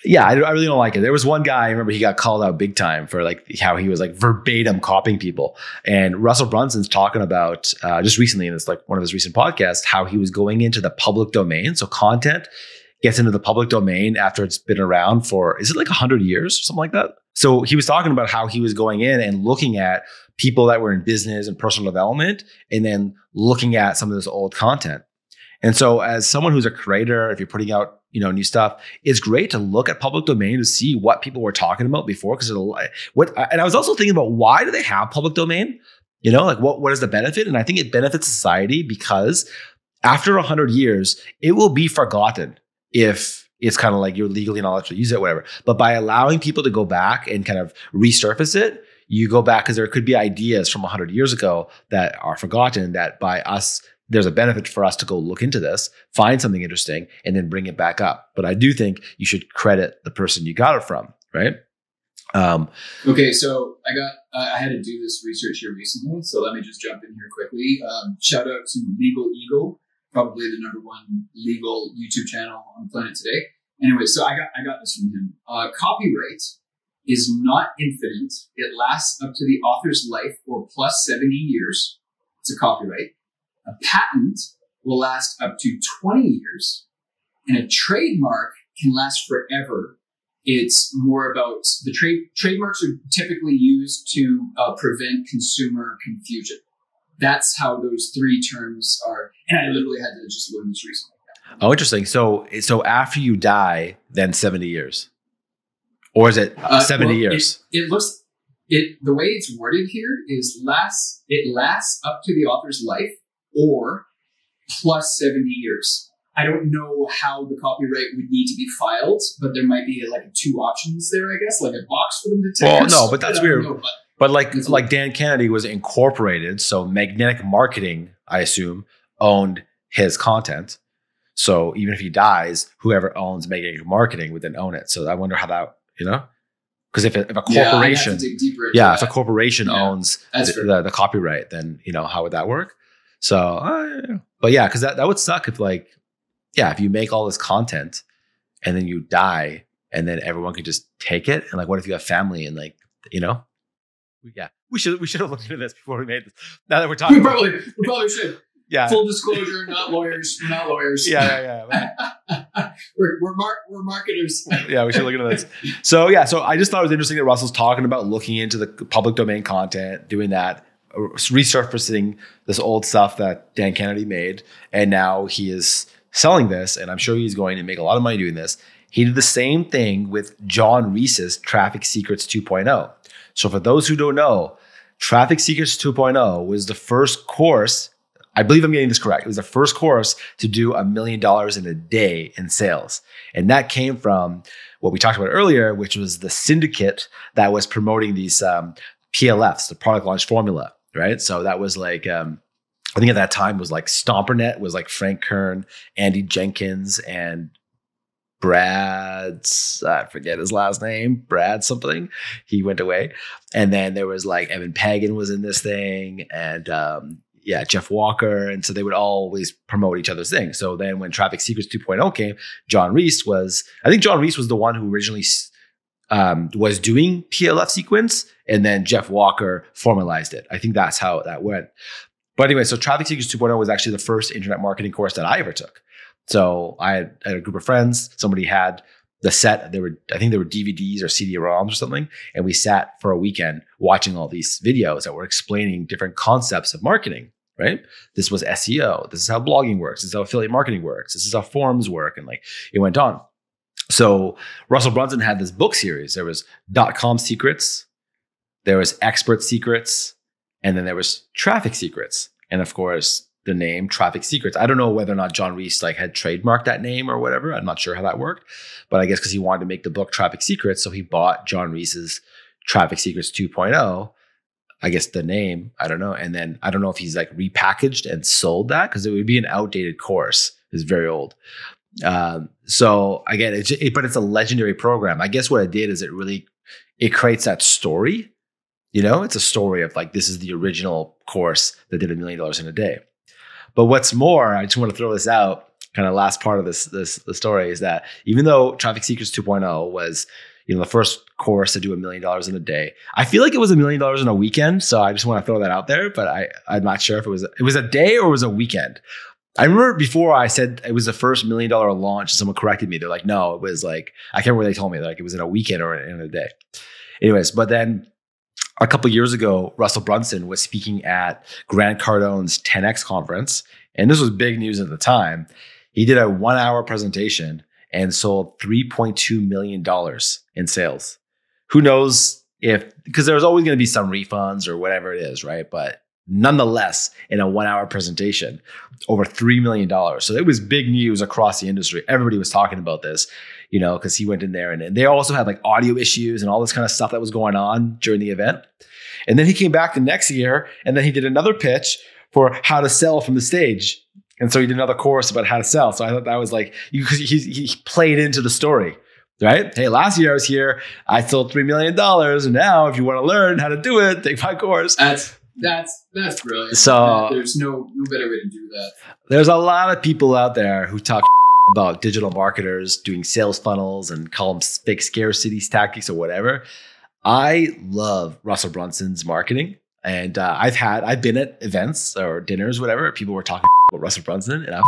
S1: yeah, I really don't like it. There was one guy, I remember he got called out big time for like how he was like verbatim copying people. And Russell Brunson's talking about just recently, and it's like one of his recent podcasts, how he was going into the public domain. So content gets into the public domain after it's been around for, is it like 100 years or something like that? So he was talking about how he was going in and looking at people that were in business and personal development, and then looking at some of this old content. And so as someone who's a creator, if you're putting out, you know, new stuff, it's great to look at public domain to see what people were talking about before. And I was also thinking about, why do they have public domain? You know, like what is the benefit? And I think it benefits society because after 100 years, it will be forgotten if it's kind of like you're legally not allowed to use it, whatever. But by allowing people to go back and kind of resurface it, you go back, because there could be ideas from 100 years ago that are forgotten, that by us, there's a benefit for us to go look into this, find something interesting, and then bring it back up. But I do think you should credit the person you got it from, right?
S2: Okay, so I had to do this research here recently, so let me just jump in here quickly. Shout out to Legal Eagle, probably the #1 legal YouTube channel on the planet today. Anyway, so I got this from him. Copyright is not infinite. It lasts up to the author's life or plus 70 years. It's a copyright. A patent will last up to 20 years, and a trademark can last forever. It's more about the trademarks are typically used to prevent consumer confusion. That's how those three terms are. And I literally had to just learn this recently.
S1: Oh, interesting. So after you die, then 70 years. Or is it 70 years?
S2: The way it's worded here is it lasts up to the author's life or plus 70 years. I don't know how the copyright would need to be filed, but there might be like 2 options there, I guess, like a box for them to tick.
S1: Well, no, but that's weird. But like Dan Kennedy was incorporated, so Magnetic Marketing, I assume, owned his content. So even if he dies, whoever owns Magnetic Marketing would then own it. So I wonder how that, you know, because if a corporation, if a corporation owns the copyright, then you know, how would that work? So, but yeah, because that would suck if if you make all this content and then you die and then everyone could just take it, and like, what if you have family and like, you know, we should have looked into this before we made this. Now that we're talking,
S2: we probably should.
S1: Yeah.
S2: Full disclosure, not lawyers. We're not lawyers.
S1: Yeah.
S2: we're marketers.
S1: Yeah, we should look into this. So I just thought it was interesting that Russell's talking about looking into the public domain content, doing that, resurfacing this old stuff that Dan Kennedy made, and now he is selling this, and I'm sure he's going to make a lot of money doing this. He did the same thing with John Reese's Traffic Secrets 2.0. So for those who don't know, Traffic Secrets 2.0 was the first course, I believe I'm getting this correct, it was the first course to do $1 million in a day in sales. And that came from what we talked about earlier, which was the syndicate that was promoting these PLFs, the product launch formula, right? So that was like, I think at that time was like StomperNet was like Frank Kern, Andy Jenkins, and I forget his last name, Brad something. He went away. And then there was like Evan Pagan was in this thing. And Jeff Walker. And so they would always promote each other's things. So then when Traffic Secrets 2.0 came, John Reese was the one who originally was doing PLF sequence, and then Jeff Walker formalized it. I think that's how that went. But anyway, so Traffic Secrets 2.0 was actually the first internet marketing course that I ever took. So I had a group of friends. Somebody had the set. I think they were DVDs or CD-ROMs or something. And we sat for a weekend watching all these videos that were explaining different concepts of marketing, right? This was SEO. This is how blogging works. This is how affiliate marketing works. This is how forums work. And like it went on. So Russell Brunson had this book series. There was .com secrets, there was expert secrets, and then there was traffic secrets. And of course, the name Traffic Secrets. I don't know whether or not John Reese like had trademarked that name or whatever. I'm not sure how that worked, but I guess because he wanted to make the book Traffic Secrets, so he bought John Reese's Traffic Secrets 2.0. I guess the name, I don't know. And then I don't know if he's like repackaged and sold that because it would be an outdated course. It's very old. So again, but it's a legendary program. I guess what it did is it creates that story. It's a story of like, this is the original course that did $1 million in a day. But what's more, I just want to throw this out, kind of last part of the story is that even though Traffic Secrets 2.0 was, the first course to do $1 million in a day, I feel like it was $1 million in a weekend. So I just want to throw that out there, but I'm not sure if it was a day or it was a weekend. I remember before I said it was the first $1 million launch, and someone corrected me. They're like, no, it was like, I can't remember what they told me, like it was in a weekend or in a day. Anyways, but then a couple of years ago, Russell Brunson was speaking at Grant Cardone's 10X conference. And this was big news at the time. He did a 1-hour presentation and sold $3.2 million in sales. Who knows because there's always going to be some refunds or whatever it is, right? But nonetheless, in a 1-hour presentation, over $3 million. So it was big news across the industry. Everybody was talking about this, because he went in there and they also had like audio issues and all this kind of stuff that was going on during the event. And then he came back the next year and then he did another pitch for how to sell from the stage. And so he did another course about how to sell. So I thought that was like, because he played into the story, right? Hey, last year I was here, I sold $3 million. And now if you want to learn how to do it, take my course.
S2: That's brilliant.
S1: So
S2: there's no better way to do that.
S1: There's a lot of people out there who talk about digital marketers doing sales funnels and call them fake scarcity tactics or whatever. I love Russell Brunson's marketing. And I've been at events or dinners, whatever. People were talking about Russell Brunson and I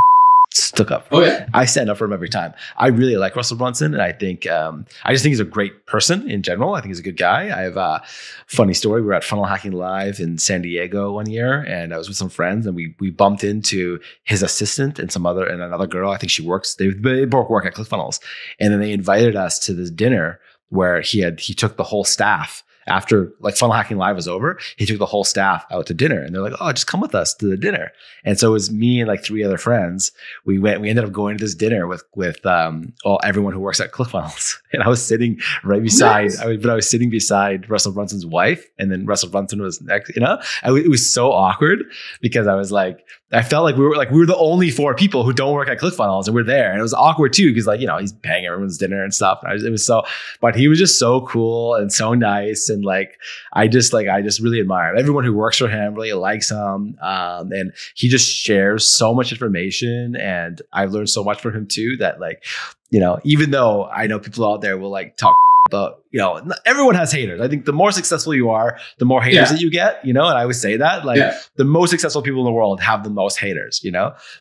S1: stuck up.
S2: Oh yeah,
S1: I stand up for him every time. I really like Russell Brunson, and I think I just think he's a great person in general. I think he's a good guy. I have a funny story. We were at Funnel Hacking Live in San Diego one year, and I was with some friends, and we bumped into his assistant and another girl. I think she works. They both work at ClickFunnels, and then they invited us to this dinner where he took the whole staff. After like Funnel Hacking Live was over, he took the whole staff out to dinner, and they're like, "Oh, just come with us to the dinner." And so it was me and like 3 other friends. We ended up going to this dinner with everyone who works at ClickFunnels, and I was sitting right beside.
S2: Nice.
S1: I was sitting beside Russell Brunson's wife, and then Russell Brunson was next. It was so awkward because I felt like we were the only 4 people who don't work at ClickFunnels, and we're there, and it was awkward too because he's paying everyone's dinner and stuff. But he was just so cool and so nice. And I just really admire him. Everyone who works for him really likes him. And he just shares so much information. And I've learned so much from him too, that even though I know people out there will talk about, everyone has haters. I think the more successful you are, the more haters that you get, and I always say that the most successful people in the world have the most haters,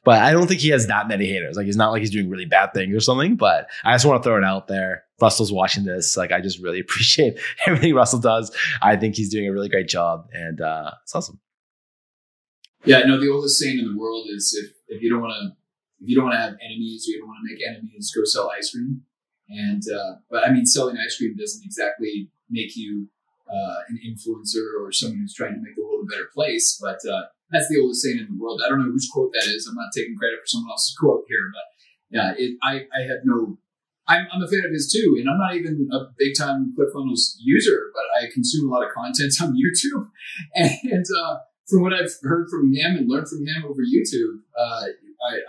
S1: but I don't think he has that many haters. It's not like he's doing really bad things or something, but I just want to throw it out there. Russell's watching this. I just really appreciate everything Russell does. I think he's doing a really great job, and it's awesome.
S2: Yeah, no, the oldest saying in the world is if you don't want to have enemies, or you don't want to make enemies, go sell ice cream. And but I mean, selling ice cream doesn't exactly make you an influencer or someone who's trying to make the world a better place. But that's the oldest saying in the world. I don't know whose quote that is. I'm not taking credit for someone else's quote here, but I'm a fan of his too, and I'm not even a big time ClickFunnels user, but I consume a lot of content on YouTube, and from what I've heard from him and learned from him over YouTube,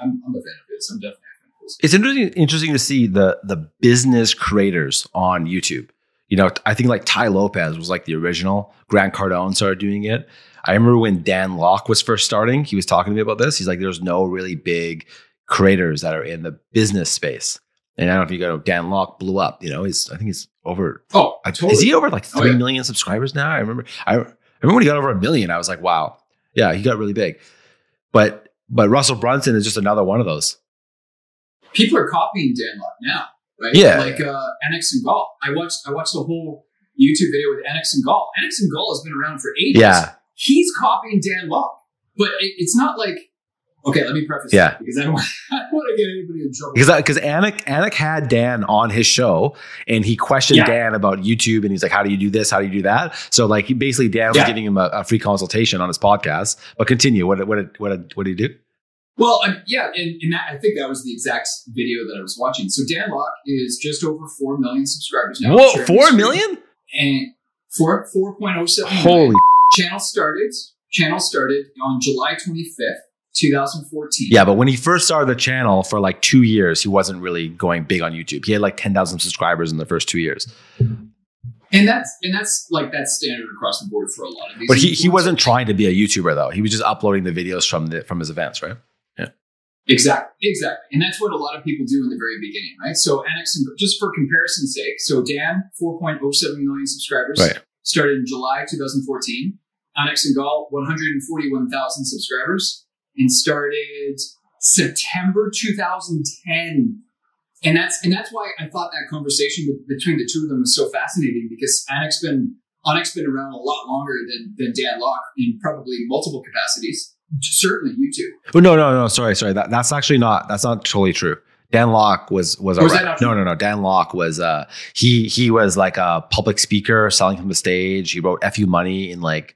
S2: I'm a fan of his. I'm definitely a fan of his.
S1: It's interesting to see the business creators on YouTube. You know, I think like Ty Lopez was like the original. Grant Cardone started doing it. I remember when Dan Lok was first starting, he was talking to me about this. He's like, there's no really big creators that are in the business space. And I don't know if you go, Dan Lok blew up, you know, I think he's over.
S2: Oh, totally.
S1: Is he over like 3 million subscribers now? I remember when he got over 1 million, I was like, wow. Yeah, he got really big. But Russell Brunson is just another one of those.
S2: People are copying Dan Lok now, right?
S1: Yeah.
S2: Like Annex and Gall. I watched the whole YouTube video with Annex and Gall. Annex and Gall has been around for ages.
S1: Yeah.
S2: He's copying Dan Lok. But it's not like, okay, let me preface that because I don't want to get anybody in trouble.
S1: Because Anik had Dan on his show and he questioned Dan about YouTube and he's like, how do you do this? How do you do that? So like basically Dan was giving him a free consultation on his podcast. But continue. What did he do?
S2: Well, and that, I think that was the exact video that I was watching. So Dan Lok is just over 4 million subscribers now.
S1: Whoa, 4 million?
S2: And 4.07
S1: Holy
S2: Channel started on July 25th, 2014.
S1: Yeah, but when he first started the channel for like 2 years, he wasn't really going big on YouTube. He had like 10,000 subscribers in the first 2 years.
S2: And that's like that's standard across the board for a lot of these.
S1: But he wasn't trying to be a YouTuber though. He was just uploading the videos from his events, right? Yeah.
S2: Exactly. And that's what a lot of people do in the very beginning, right? So Annex, just for comparison's sake, so Dan, 4.07 million subscribers, started in July 2014. Annex and Gall, 141,000 subscribers, and started September 2010. And that's why I thought that conversation between the two of them was so fascinating, because Annex been around a lot longer than Dan Lok in probably multiple capacities. Certainly YouTube.
S1: Oh, no. Sorry. That's not totally true. Dan Lok was no. Dan Lok was he was like a public speaker selling from the stage. He wrote "F You Money" in like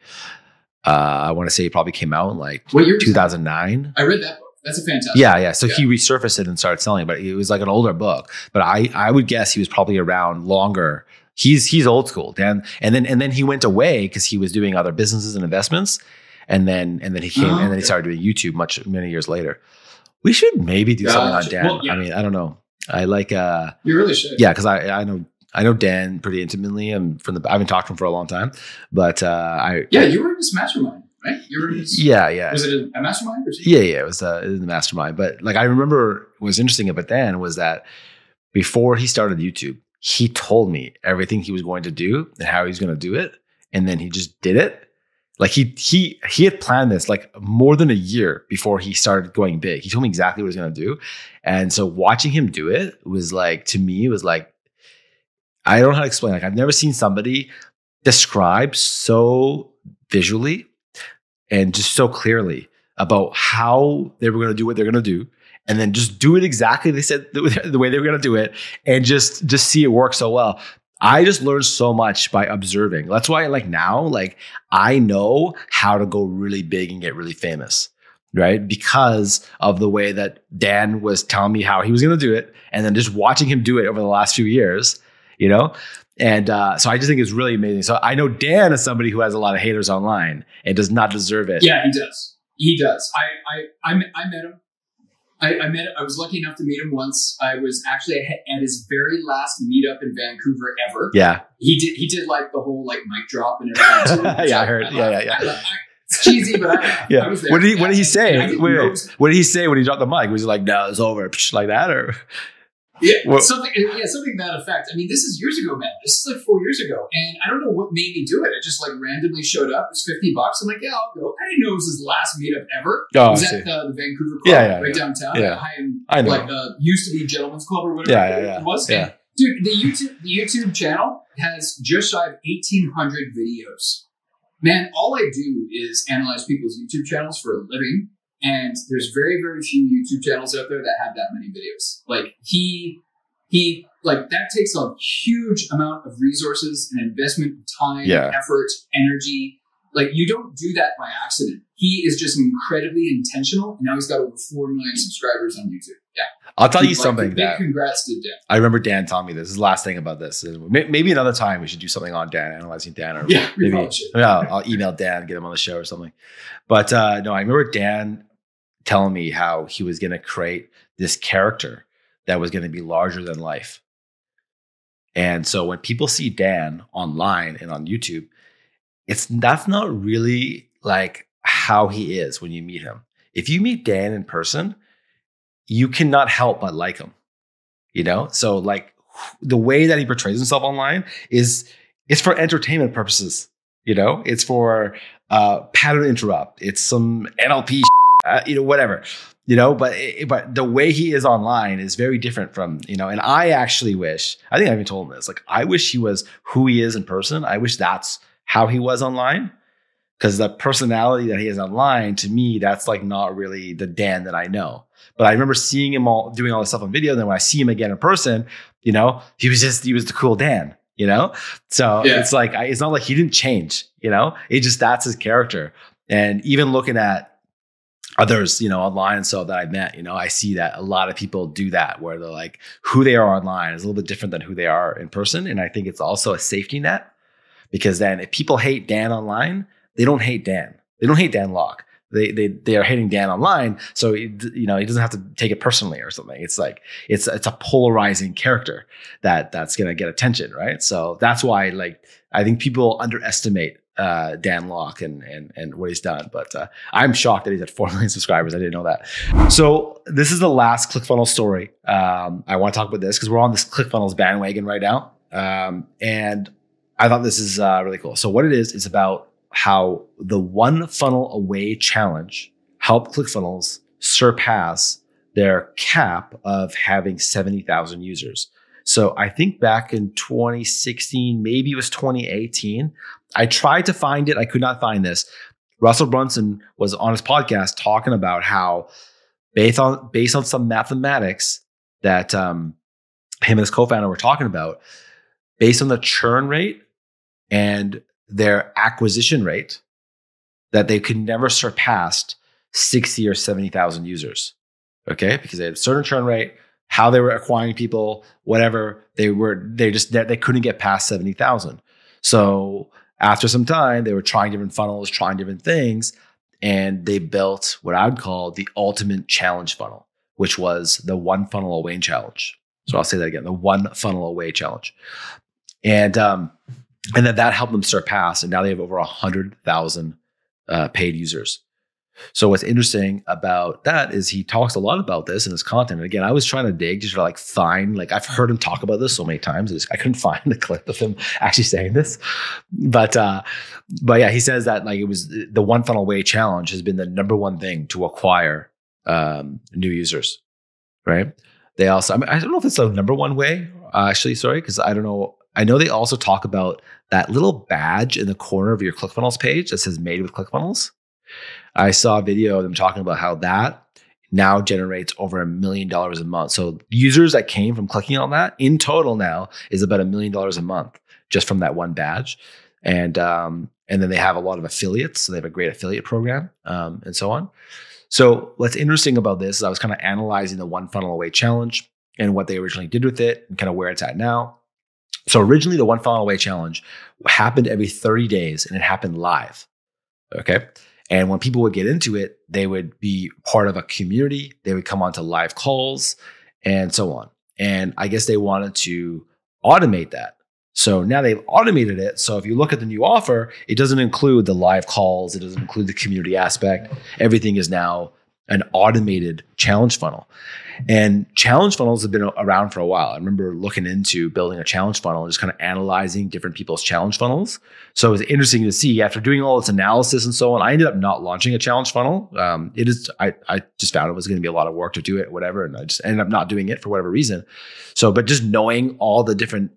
S1: I want to say he probably came out in like 2009.
S2: I read that book. That's a fantastic.
S1: Yeah. So he resurfaced it and started selling it, but it was like an older book. But I would guess he was probably around longer. He's old school, Dan. And then he went away because he was doing other businesses and investments. And then he came and then he started doing YouTube many years later. We should maybe do something on Dan. Well, I mean, I don't know. I like
S2: you really should.
S1: Yeah, because I know Dan pretty intimately. I've been talking to him for a long time. But
S2: you were in this mastermind, right? You were in this,
S1: yeah.
S2: Was it a mastermind or something?
S1: Yeah, it was in the mastermind. But like I remember what was interesting about Dan was that before he started YouTube, he told me everything he was going to do and how he was going to do it, and then he just did it. Like he had planned this like more than a year before he started going big. He told me exactly what he was going to do. And so watching him do it was like, to me, it was like, I don't know how to explain. Like I've never seen somebody describe so visually and just so clearly about how they were going to do what they're going to do. And then just do it exactly they said the way they were going to do it, and just see it work so well. I just learned so much by observing. That's why like now, like I know how to go really big and get really famous, right? Because of the way that Dan was telling me how he was going to do it, and then just watching him do it over the last few years, you know? And so I just think it's really amazing. So I know Dan is somebody who has a lot of haters online and does not deserve it.
S2: Yeah, he does. He does. I met him. I was lucky enough to meet him once. I was actually at his very last meetup in Vancouver ever.
S1: Yeah.
S2: He did like the whole like mic drop and everything too.
S1: Yeah, I heard. Yeah.
S2: It's cheesy, but I was there.
S1: What did he say? What did he say when he dropped the mic? Was he like, no, it's over, like that, or?
S2: Yeah, something to that effect. I mean, this is years ago, man. This is like 4 years ago. And I don't know what made me do it. I just like randomly showed up. It was $50. I'm like, yeah, I'll go. I didn't know it was his last meetup ever. It was at the Vancouver Club downtown.
S1: Yeah. I know.
S2: Like used to be Gentleman's Club or whatever it was.
S1: Yeah.
S2: Dude, the YouTube channel has just shy of 1,800 videos. Man, all I do is analyze people's YouTube channels for a living. And there's very, very few YouTube channels out there that have that many videos. Like he like that takes a huge amount of resources and investment, time, effort, energy. Like you don't do that by accident. He is just incredibly intentional. And now he's got over 4 million subscribers on YouTube. Yeah.
S1: I'll tell you something.
S2: Big congrats to Dan.
S1: I remember Dan telling me this. This is the last thing about this. Maybe another time we should do something on Dan, analyzing Dan. Or maybe I'll email Dan, get him on the show or something. But no, I remember Dan telling me how he was going to create this character that was going to be larger than life. And so when people see Dan online and on YouTube, that's not really like how he is when you meet him. If you meet Dan in person, you cannot help but like him, you know? So like the way that he portrays himself online is for entertainment purposes, you know? It's for pattern interrupt. It's some NLP, whatever, you know? But the way he is online is very different from, you know, and I actually wish, I think I even told him this, like, I wish he was who he is in person. I wish that's how he was online. Because the personality that he has online, to me, that's like not really the Dan that I know. But I remember seeing him doing all this stuff on video. And then when I see him again in person, you know, he was the cool Dan, you know? So it's like, it's not like he didn't change, you know? That's his character. And even looking at others, you know, online and so that I've met, you know, I see that a lot of people do that, where they're like, who they are online is a little bit different than who they are in person. And I think it's also a safety net, because then if people hate Dan online, they don't hate Dan. They don't hate Dan Locke. They are hating Dan online. So, you know, he doesn't have to take it personally or something. It's like, it's a polarizing character that's going to get attention. Right. So that's why, like, I think people underestimate Dan Locke and what he's done. But I'm shocked that he's at 4 million subscribers. I didn't know that. So this is the last ClickFunnels story. I want to talk about this because we're on this ClickFunnels bandwagon right now. And I thought this is really cool. So what it is about how the OneFunnelAwayChallenge helped ClickFunnels surpass their cap of having 70,000 users. So I think back in 2016, maybe it was 2018, I tried to find it. I could not find this. Russell Brunson was on his podcast talking about how based on some mathematics that him and his co-founder were talking about, based on the churn rate and their acquisition rate, that they could never surpass 60 or 70,000 users. Okay, because they had a certain churn rate, how they were acquiring people, whatever, they couldn't get past 70,000. So after some time, they were trying different funnels, trying different things, and they built what I would call the ultimate challenge funnel, which was the OneFunnelAwayChallenge. So I'll say that again, the OneFunnelAwayChallenge. And that helped them surpass, and now they have over 100,000 paid users. So what's interesting about that is he talks a lot about this in his content. And again, I was trying to dig just to like find, like, I've heard him talk about this so many times. I couldn't find the clip of him actually saying this. But yeah, he says that like it was the OneFunnelAwayChallenge has been the number one thing to acquire new users, right? They also, I don't know if it's the number one way, actually, sorry, because I don't know. I know they also talk about that little badge in the corner of your ClickFunnels page that says made with ClickFunnels. I saw a video of them talking about how that now generates over $1 million a month. So users that came from clicking on that in total now is about $1 million a month just from that one badge. And then they have a lot of affiliates. So they have a great affiliate program and so on. So what's interesting about this is I was kind of analyzing the OneFunnelAwayChallenge and what they originally did with it and kind of where it's at now. So originally the OneFunnelAwayChallenge happened every 30 days and it happened live. Okay. And when people would get into it, they would be part of a community. They would come onto live calls and so on. And I guess they wanted to automate that. So now they've automated it. So if you look at the new offer, it doesn't include the live calls. It doesn't include the community aspect. Everything is now an automated challenge funnel. And challenge funnels have been around for a while. I remember looking into building a challenge funnel and just kind of analyzing different people's challenge funnels. So it was interesting to see after doing all this analysis and so on, I ended up not launching a challenge funnel. I just found it was going to be a lot of work to do it, whatever. And I just ended up not doing it for whatever reason. So, but just knowing all the different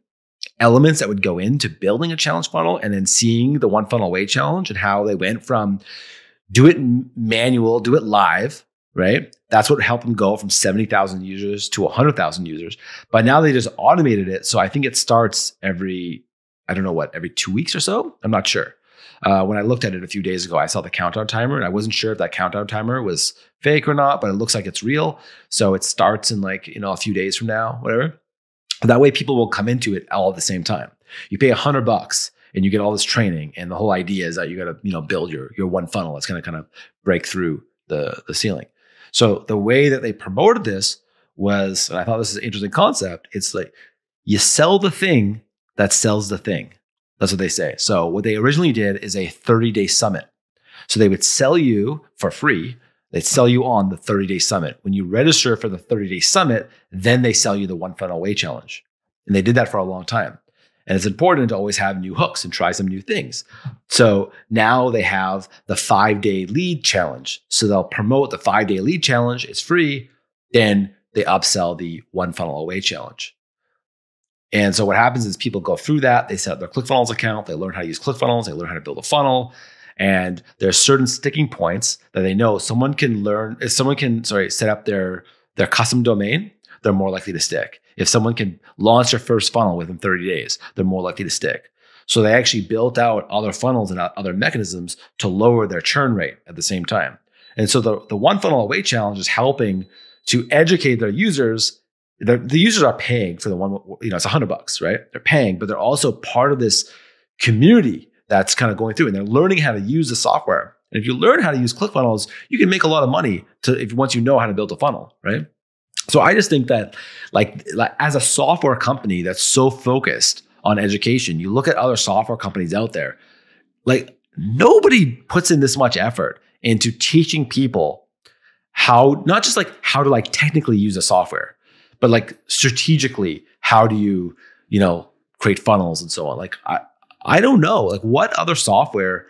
S1: elements that would go into building a challenge funnel and then seeing the OneFunnelAwayChallenge and how they went from do it manual, do it live, right? That's what helped them go from 70,000 users to 100,000 users. But now they just automated it. So I think it starts every 2 weeks or so. I'm not sure. When I looked at it a few days ago, I saw the countdown timer and I wasn't sure if that countdown timer was fake or not, but it looks like it's real. So it starts in a few days from now, whatever. That way people will come into it all at the same time. You pay $100 and you get all this training. And the whole idea is that you got to, build your one funnel. It's going to kind of break through the ceiling. So the way that they promoted this was, and I thought this is an interesting concept. It's like you sell the thing that sells the thing. That's what they say. So what they originally did is a 30-day summit. So they would sell you for free. They'd sell you on the 30-day summit. When you register for the 30-day summit, then they sell you the OneFunnelAwayChallenge. And they did that for a long time. And it's important to always have new hooks and try some new things. So now they have the 5-day lead challenge. So they'll promote the 5-day lead challenge. It's free. Then they upsell the OneFunnelAwayChallenge. And so what happens is people go through that. They set up their ClickFunnels account. They learn how to use ClickFunnels. They learn how to build a funnel. And there's certain sticking points that they know someone can learn. If someone can, set up their custom domain, they're more likely to stick. If someone can launch their first funnel within 30 days, they're more likely to stick. So they actually built out other funnels and other mechanisms to lower their churn rate at the same time. And so the OneFunnelAwayChallenge is helping to educate their users. The users are paying for the one, it's $100, right? They're paying, but they're also part of this community that's kind of going through, and they're learning how to use the software. And if you learn how to use ClickFunnels, you can make a lot of money once you know how to build a funnel, right? So I just think that like as a software company that's so focused on education, you look at other software companies out there, like nobody puts in this much effort into teaching people how, not just like how to like technically use the software, but like strategically, how do you, create funnels and so on. Like I don't know, like what other software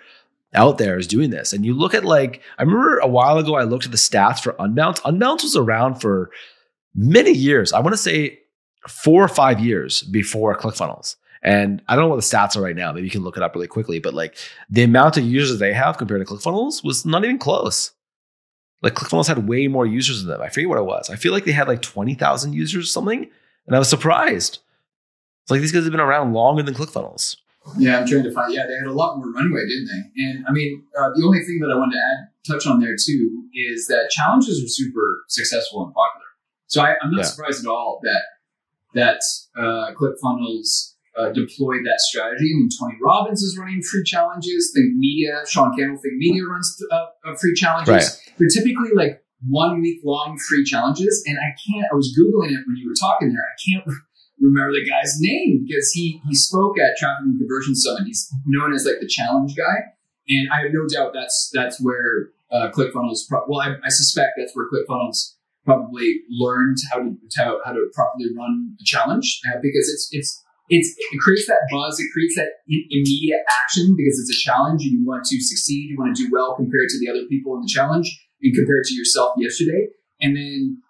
S1: out there is doing this. And you look at I remember a while ago, I looked at the stats for Unbounce. Unbounce was around for many years. I want to say 4 or 5 years before ClickFunnels. And I don't know what the stats are right now. Maybe you can look it up really quickly, but like the amount of users they have compared to ClickFunnels was not even close. Like ClickFunnels had way more users than them. I forget what it was. I feel like they had like 20,000 users or something. And I was surprised. It's like these guys have been around longer than ClickFunnels.
S2: Yeah, I'm trying to find. Yeah, they had a lot more runway, didn't they? And I mean, the only thing that I wanted to touch on there too is that challenges are super successful and popular. So I'm not surprised at all that ClickFunnels deployed that strategy. I mean, Tony Robbins is running free challenges. Think Media, Sean Campbell, Think Media runs free challenges. Right. They're typically like 1 week long free challenges. And I was Googling it when you were talking there. I can't remember the guy's name because he spoke at Traffic and Conversion Summit. He's known as like the challenge guy. And I have no doubt that's where ClickFunnels, I suspect that's where ClickFunnels probably learned how to properly run a challenge because it creates that buzz, it creates that immediate action because it's a challenge and you want to succeed, you want to do well compared to the other people in the challenge and compared to yourself yesterday. And then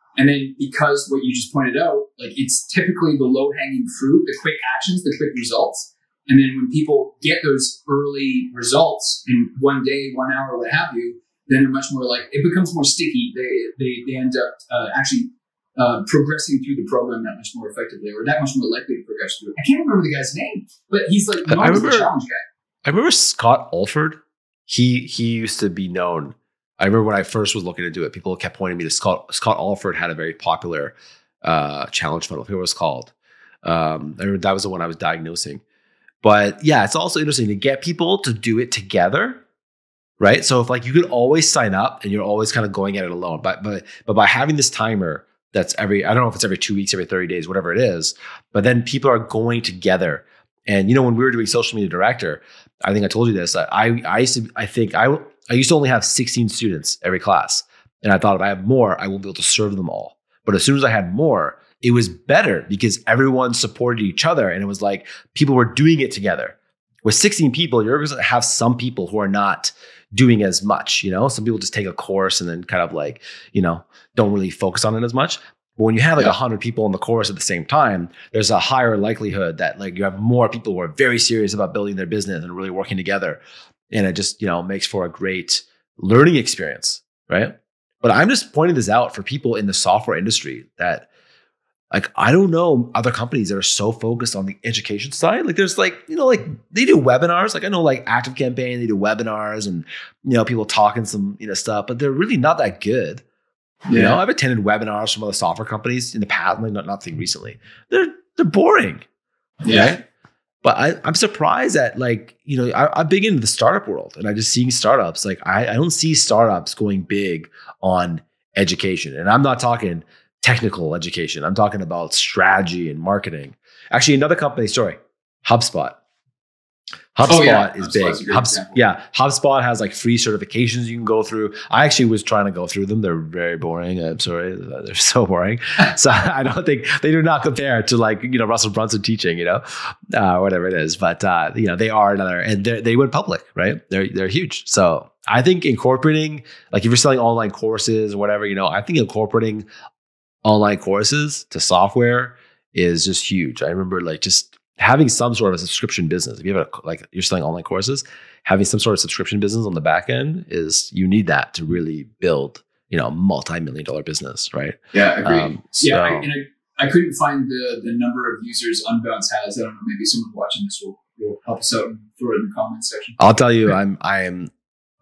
S2: because what you just pointed out, like it's typically the low hanging fruit, the quick actions, the quick results. And then when people get those early results in 1 day, 1 hour, what have you, then they're much more like, it becomes more sticky. They end up actually progressing through the program that much more effectively or that much more likely to progress through it. I can't remember the guy's name, but he's like the challenge guy.
S1: I remember Scott Alford. He used to be known. I remember when I first was looking to do it, people kept pointing me to Scott Alford had a very popular challenge funnel. I forget what it was called. I remember that was the one I was diagnosing. But yeah, it's also interesting to get people to do it together. Right. So if like you could always sign up and you're always kind of going at it alone, but by having this timer that's I don't know if it's every 2 weeks, every 30 days, whatever it is, but then people are going together. And when we were doing social media director, I think I told you this, I used to only have 16 students every class. And I thought if I have more, I won't be able to serve them all. But as soon as I had more, it was better because everyone supported each other. And it was like people were doing it together. With 16 people, you're going to have some people who are not doing as much, some people just take a course and then kind of like, don't really focus on it as much. But when you have like 100 people in the course at the same time, there's a higher likelihood that like you have more people who are very serious about building their business and really working together. And it just, makes for a great learning experience, right? But I'm just pointing this out for people in the software industry that like, I don't know other companies that are so focused on the education side. Like there's like, they do webinars. Like I know like ActiveCampaign, they do webinars and, people talking some, stuff, but they're really not that good. Yeah. I've attended webinars from other software companies in the past, like nothing recently. They're boring.
S2: Yeah.
S1: Right? But I'm surprised that like, I'm big into the startup world and I just seeing startups. Like I don't see startups going big on education. And I'm not talking technical education. I'm talking about strategy and marketing. Actually, another company story, HubSpot. HubSpot is big. HubSpot has like free certifications you can go through. I actually was trying to go through them. They're very boring. I'm sorry. They're so boring. So I don't think they do not compare to like, Russell Brunson teaching, whatever it is. But, they are another, and they went public, right? They're huge. So I think incorporating, like if you're selling online courses or whatever, I think incorporating online courses to software is just huge. I remember like just having some sort of a subscription business. If you have you're selling online courses, having some sort of subscription business on the back end you need that to really build, multi-million-dollar business, right?
S2: Yeah, agreed. I couldn't find the number of users Unbounce has. I don't know, maybe someone watching this will help us out and throw it in the comments section.
S1: I'll tell you, I am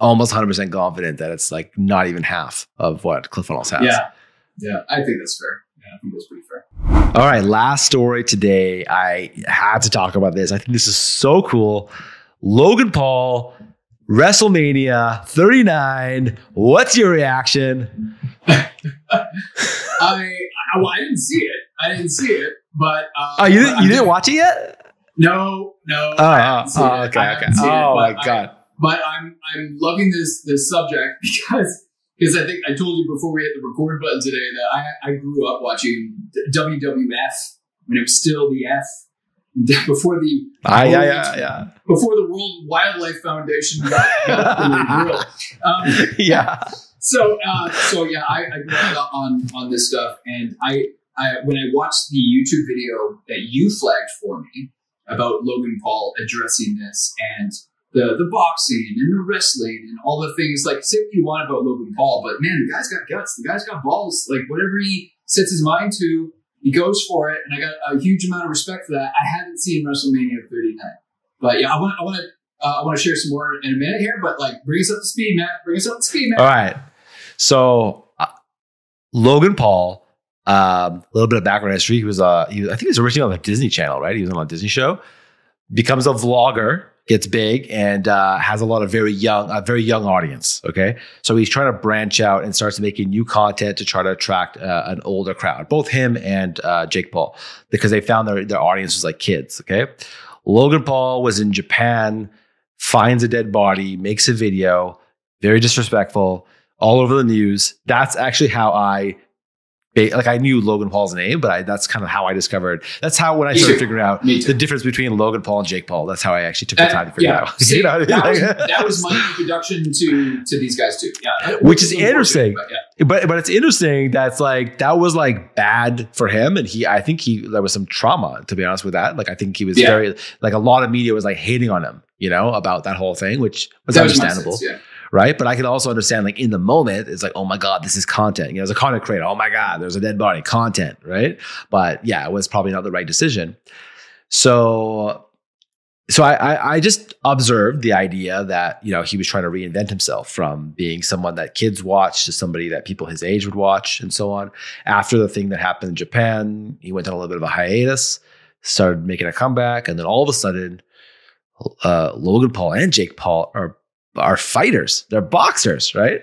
S1: almost 100% confident that it's like not even half of what ClickFunnels has.
S2: Yeah, I think that's fair. Yeah, I think that's pretty fair.
S1: All right, last story today. I had to talk about this. I think this is so cool. Logan Paul, WrestleMania 39. What's your reaction?
S2: I didn't see it. But
S1: you didn't watch it yet?
S2: No.
S1: Okay. Oh my God.
S2: But I'm loving this subject because I think I told you before we hit the record button today that I grew up watching WWF when it was still the F before the before the World Wildlife Foundation got the grill. So I grew up on this stuff, and I when I watched the YouTube video that you flagged for me about Logan Paul addressing this and the boxing and the wrestling and all the things, like, say what you want about Logan Paul, but man, the guy's got guts. The guy's got balls. Like, whatever he sets his mind to, he goes for it. And I got a huge amount of respect for that. I haven't seen WrestleMania 39, but yeah, I want to share some more in a minute here, but like, bring us up to speed, Matt.
S1: All right. So Logan Paul, a little bit of background history. He was I think he was originally on the Disney Channel, right? He was on a Disney show, becomes a vlogger, gets big, and has a lot of very young audience. Okay, so he's trying to branch out and starts making new content to try to attract an older crowd. Both him and Jake Paul, because they found their audience was like kids. Okay, Logan Paul was in Japan, finds a dead body, makes a video, very disrespectful, all over the news. That's actually how I knew Logan Paul's name, but that's kind of how I discovered. That's how when I started figuring out the difference between Logan Paul and Jake Paul. That's how I actually took the time to figure it out.
S2: See, that was my introduction to these guys too. Yeah,
S1: which is interesting. But it's interesting. That's like that was like bad for him, and I think there was some trauma, to be honest with that. Like I think he was very like a lot of media was like hating on him, about that whole thing, which was understandable. Right. But I can also understand, like, in the moment, it's like, oh my God, this is content. As a content creator, oh my God, there's a dead body, content. Right. But yeah, it was probably not the right decision. So I just observed the idea that, he was trying to reinvent himself from being someone that kids watch to somebody that people his age would watch and so on. After the thing that happened in Japan, he went on a little bit of a hiatus, started making a comeback. And then all of a sudden, Logan Paul and Jake Paul are fighters. They're boxers, right?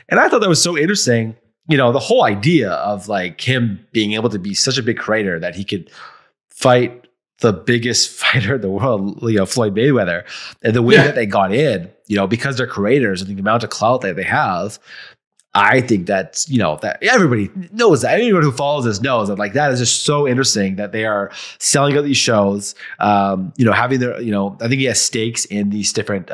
S1: And I thought that was so interesting. The whole idea of like him being able to be such a big creator that he could fight the biggest fighter in the world, Floyd Mayweather, and the way that they got in, because they're creators and the amount of clout that they have. I think that's, that everybody knows that. Anyone who follows this knows that, like, that is just so interesting that they are selling out these shows, having their, I think he has stakes in these different,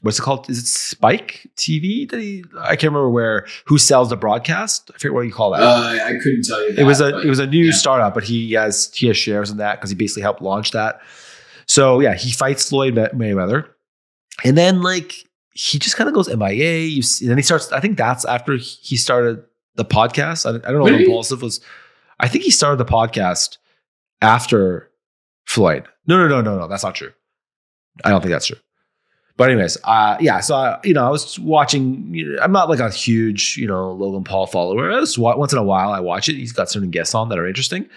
S1: what's it called? Is it Spike TV? I can't remember who sells the broadcast. I forget what you call that.
S2: I couldn't tell you that.
S1: It was a new startup, but he has shares in that because he basically helped launch that. So yeah, he fights Floyd Mayweather. And then like, he just kind of goes MIA. And then he starts, I think that's after he started the podcast. I don't know what Impulsive was. I think he started the podcast after Floyd. No. That's not true. I don't think that's true. But anyways, so, I was watching, I'm not like a huge, Logan Paul follower. Once in a while I watch it. He's got certain guests on that are interesting.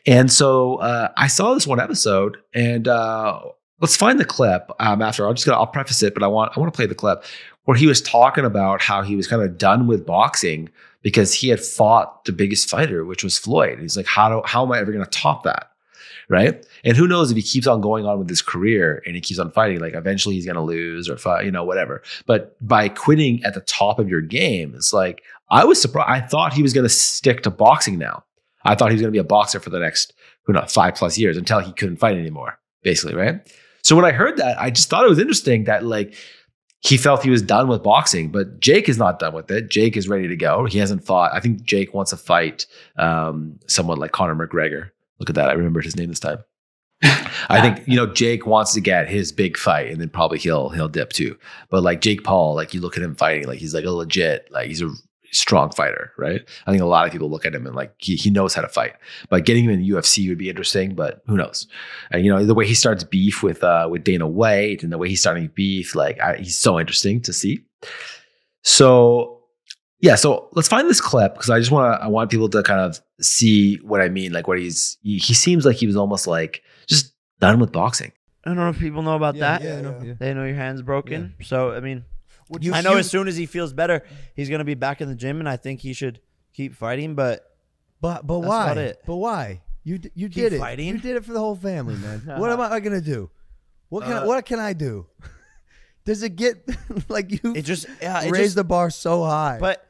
S1: And so I saw this one episode, and let's find the clip after. I'll preface it, but I want to play the clip where he was talking about how he was kind of done with boxing because he had fought the biggest fighter, which was Floyd. He's like, how am I ever going to top that? Right. And who knows if he keeps on going on with his career and he keeps on fighting, like eventually he's going to lose or fight, you know, whatever. But by quitting at the top of your game, it's like, I was surprised. I thought he was going to stick to boxing now. I thought he was going to be a boxer for the next, 5+ years until he couldn't fight anymore, basically. Right. So when I heard that, I just thought it was interesting that like he felt he was done with boxing, but Jake is not done with it. Jake is ready to go. He hasn't fought. I think Jake wants to fight someone like Conor McGregor. Look at that. I remembered his name this time. I think, Jake wants to get his big fight and then probably he'll dip too. But like Jake Paul, like you look at him fighting, like he's like a legit, like he's a strong fighter, right? I think a lot of people look at him and like he knows how to fight. But getting him in the UFC would be interesting, but who knows? And the way he starts beef with Dana White and the way he's starting beef, like he's so interesting to see. So yeah, so let's find this clip because I want people to kind of see what I mean. Like he seems like he was almost like just done with boxing.
S4: I don't know if people know about that.
S5: Yeah.
S4: They know your hand's broken. Yeah. So, I mean, I know as soon as he feels better, he's going to be back in the gym, and I think he should keep fighting, but
S5: why? But why? You did it.
S4: Fighting?
S5: You did it for the whole family, man. What am I going to do? What can I do? Does it get like you raise the bar so high?
S4: But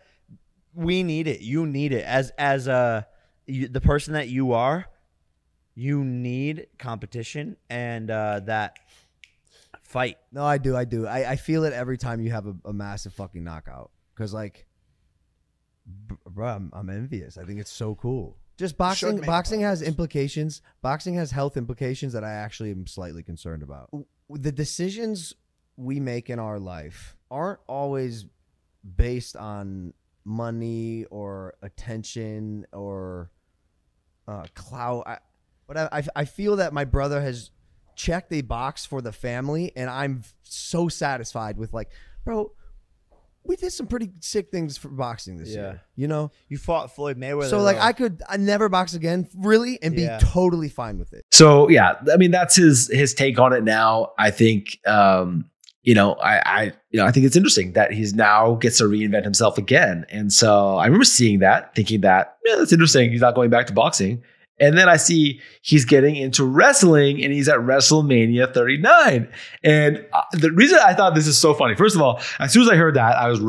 S4: we need it. You need it as the person that you are. You need competition and that fight.
S5: No, I do. I feel it every time you have a massive fucking knockout. Because like, bro, I'm envious. I think it's so cool. Just boxing has implications. Boxing has health implications that I actually am slightly concerned about. The decisions we make in our life aren't always based on money or attention or clout. But I feel that my brother has checked a box for the family, and I'm so satisfied with like, bro, we did some pretty sick things for boxing this year.
S4: You fought Floyd Mayweather.
S5: So like I never box again, really, and be totally fine with it.
S1: So yeah, I mean that's his take on it now. I think I think it's interesting that he's now gets to reinvent himself again. And so I remember seeing that, thinking that, that's interesting. He's not going back to boxing. And then I see he's getting into wrestling and he's at WrestleMania 39. And the reason I thought this is so funny, first of all, as soon as I heard that, I was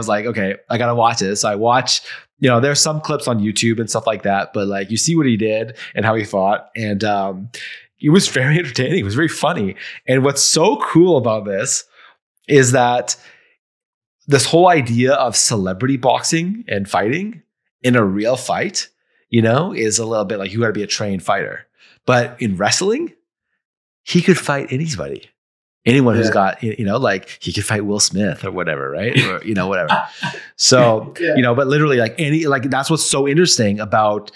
S1: like, okay, I got to watch this. So I watch, there's some clips on YouTube and stuff like that, but like you see what he did and how he fought. And it was very entertaining. It was very funny. And what's so cool about this is that this whole idea of celebrity boxing and fighting in a real fight, is a little bit like you got to be a trained fighter. But in wrestling, he could fight anybody. Anyone who's got, like he could fight Will Smith or whatever, right? Or, whatever. So, but literally like that's what's so interesting about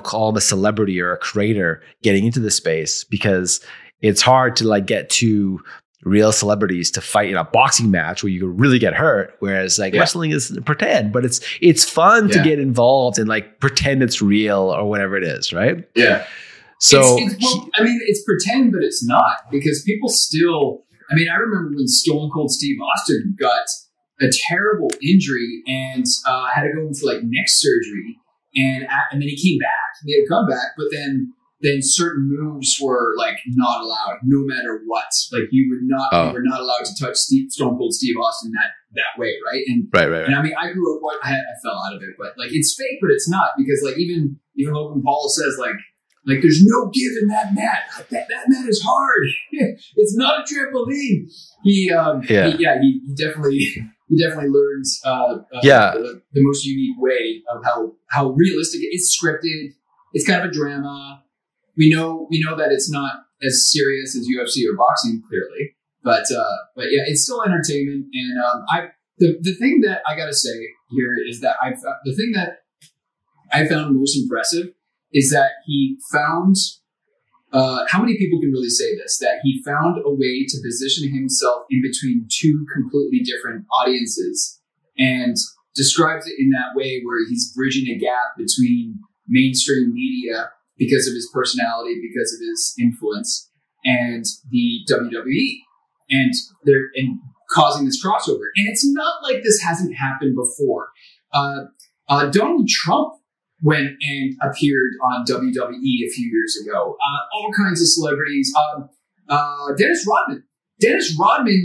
S1: call him a celebrity or a creator getting into this space, because it's hard to like get to real celebrities to fight in a boxing match where you could really get hurt. Whereas like wrestling is pretend, but it's fun to get involved and like pretend it's real or whatever it is. Right.
S2: Yeah.
S1: So
S2: it's pretend, but it's not, because people still, I remember when Stone Cold Steve Austin got a terrible injury and had to go into like neck surgery. And then he came back, he had a comeback, but then certain moves were like not allowed, no matter what. Like you were not allowed to touch Stone Cold Steve Austin that way, right? And
S1: right.
S2: And I grew up, I fell out of it, but like it's fake, but it's not, because like even Logan Paul says like there's no give in that mat. That mat is hard. It's not a trampoline. He definitely learns the most unique way of how realistic it's scripted. It's kind of a drama. We know that it's not as serious as UFC or boxing, clearly, but yeah, it's still entertainment. And the thing that I got to say here is that the thing that I found most impressive is that he found. How many people can really say this? That he found a way to position himself in between two completely different audiences, and describes it in that way where he's bridging a gap between mainstream media because of his personality, because of his influence, and the WWE. And causing this crossover. And it's not like this hasn't happened before. Donald Trump went and appeared on WWE a few years ago. All kinds of celebrities. Dennis Rodman. Dennis Rodman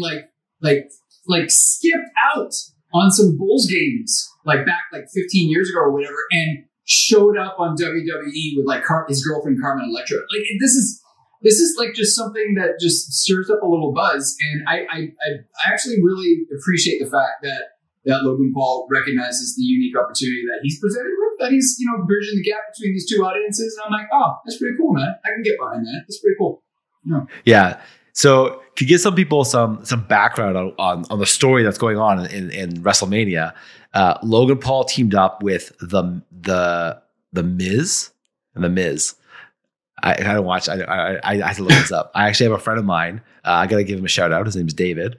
S2: like skipped out on some Bulls games like back like 15 years ago or whatever, and showed up on WWE with like his girlfriend Carmen Electra. Like this is like just something that just stirs up a little buzz, and I actually really appreciate the fact that Logan Paul recognizes the unique opportunity that he's presented with, that he's, you know, bridging the gap between these two audiences. And I'm like, oh, that's pretty cool, man. I can get behind that. That's pretty cool.
S1: Yeah. So to give some people some background on the story that's going on in WrestleMania, Logan Paul teamed up with the Miz and the Miz. I don't watch. I have to look this up. I actually have a friend of mine. I got to give him a shout out. His name is David.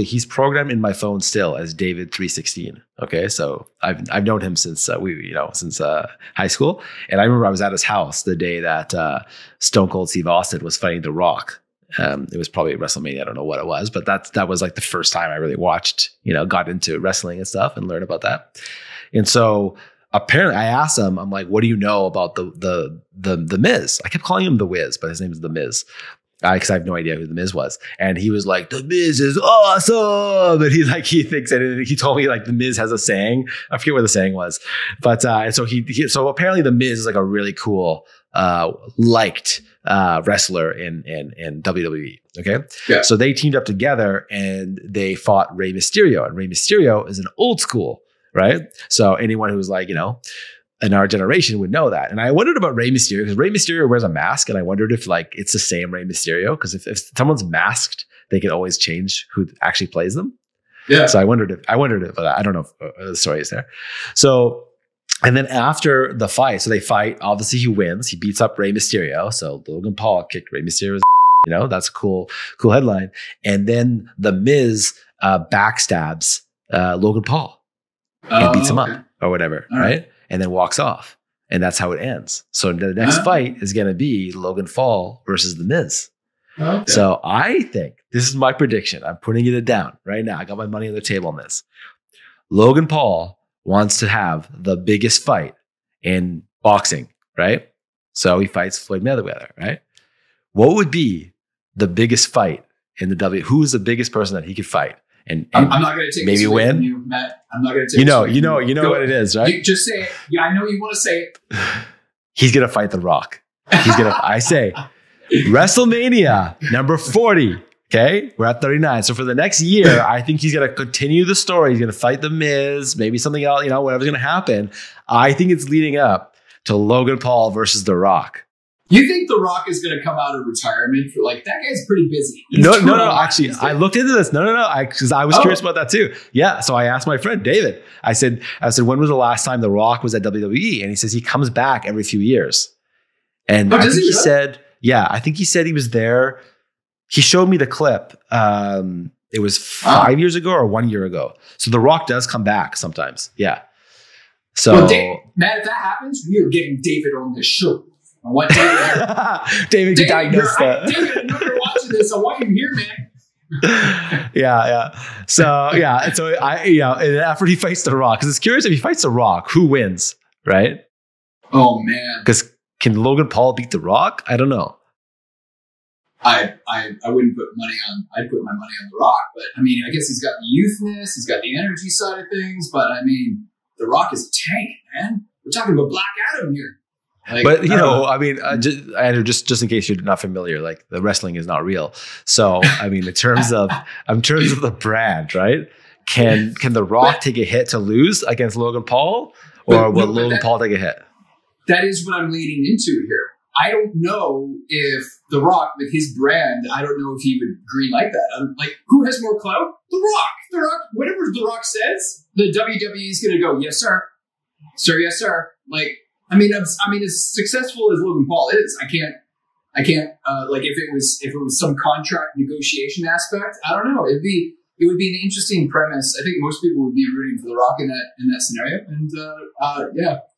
S1: He's programmed in my phone still as David316. Okay. So I've known him since high school. And I remember I was at his house the day that Stone Cold Steve Austin was fighting The Rock. It was probably at WrestleMania. I don't know what it was, but that was like the first time I really watched, got into wrestling and stuff and learned about that. And so apparently I asked him, I'm like, what do you know about the Miz? I kept calling him The Wiz, but his name is The Miz. Because I have no idea who The Miz was. And he was like, The Miz is awesome. And he thinks, and he told me like The Miz has a saying. I forget what the saying was. But and so so apparently The Miz is like a really cool, liked wrestler in WWE. Okay. Yeah. So they teamed up together and they fought Rey Mysterio. And Rey Mysterio is an old school, right? So anyone who's like, in our generation would know that. And I wondered about Rey Mysterio because Rey Mysterio wears a mask. And I wondered if like it's the same Rey Mysterio. Because if someone's masked, they can always change who actually plays them. Yeah. So I wondered if I don't know if the story is there. So, and then after the fight, so they fight, obviously he wins. He beats up Rey Mysterio. So Logan Paul kicked Rey Mysterio's, that's a cool headline. And then the Miz backstabs Logan Paul and beats him up or whatever. All right. And then walks off. And that's how it ends. So the next fight is going to be Logan Paul versus The Miz. Okay. So I think, this is my prediction. I'm putting it down right now. I got my money on the table on this. Logan Paul wants to have the biggest fight in boxing, right? So he fights Floyd Mayweather, right? What would be the biggest fight in the W? Who is the biggest person that he could fight? And
S2: I'm not going to take
S1: maybe
S2: this away
S1: win.
S2: From you, Matt. I'm not going to take
S1: you know what it is, right?
S2: You just say it. Yeah, I know you want to say it.
S1: He's going to fight The Rock. I say WrestleMania number 40. Okay. We're at 39. So for the next year, I think he's going to continue the story. He's going to fight The Miz, maybe something else, whatever's going to happen. I think it's leading up to Logan Paul versus The Rock.
S2: You think The Rock is going to come out of retirement for that guy's pretty busy.
S1: No. Actually, I looked into this. No. Because I was curious about that too. Yeah. So I asked my friend David. I said, when was the last time The Rock was at WWE? And he says he comes back every few years. And I think he said, I think he said he was there. He showed me the clip. It was 5 years ago or 1 year ago. So The Rock does come back sometimes. Yeah. So
S2: Matt, if that happens, we are getting David on this show. I want
S1: David can diagnose that.
S2: David, I know you're watching this. I want you here, man.
S1: Yeah. So I, in an effort, he fights The Rock. Because it's curious, if he fights The Rock, who wins, right?
S2: Oh man.
S1: Because can Logan Paul beat The Rock? I don't know.
S2: I wouldn't put money on. I'd put my money on The Rock, but I mean, I guess he's got the youthness, he's got the energy side of things. But I mean, The Rock is a tank, man. We're talking about Black Adam here.
S1: But Andrew, just in case you're not familiar, the wrestling is not real. So I mean, in terms of the brand, right? Can The Rock take a hit to lose against Logan Paul, or will Logan Paul take a hit?
S2: That is what I'm leading into here. I don't know if The Rock, with his brand, I don't know if he would green like that. Who has more clout? The Rock. The Rock. Whatever The Rock says, the WWE is going to go, yes, sir. Sir, yes, sir. I mean, as successful as Logan Paul is, I can't. If it was some contract negotiation aspect, I don't know. It would be an interesting premise. I think most people would be rooting for The Rock in that scenario. And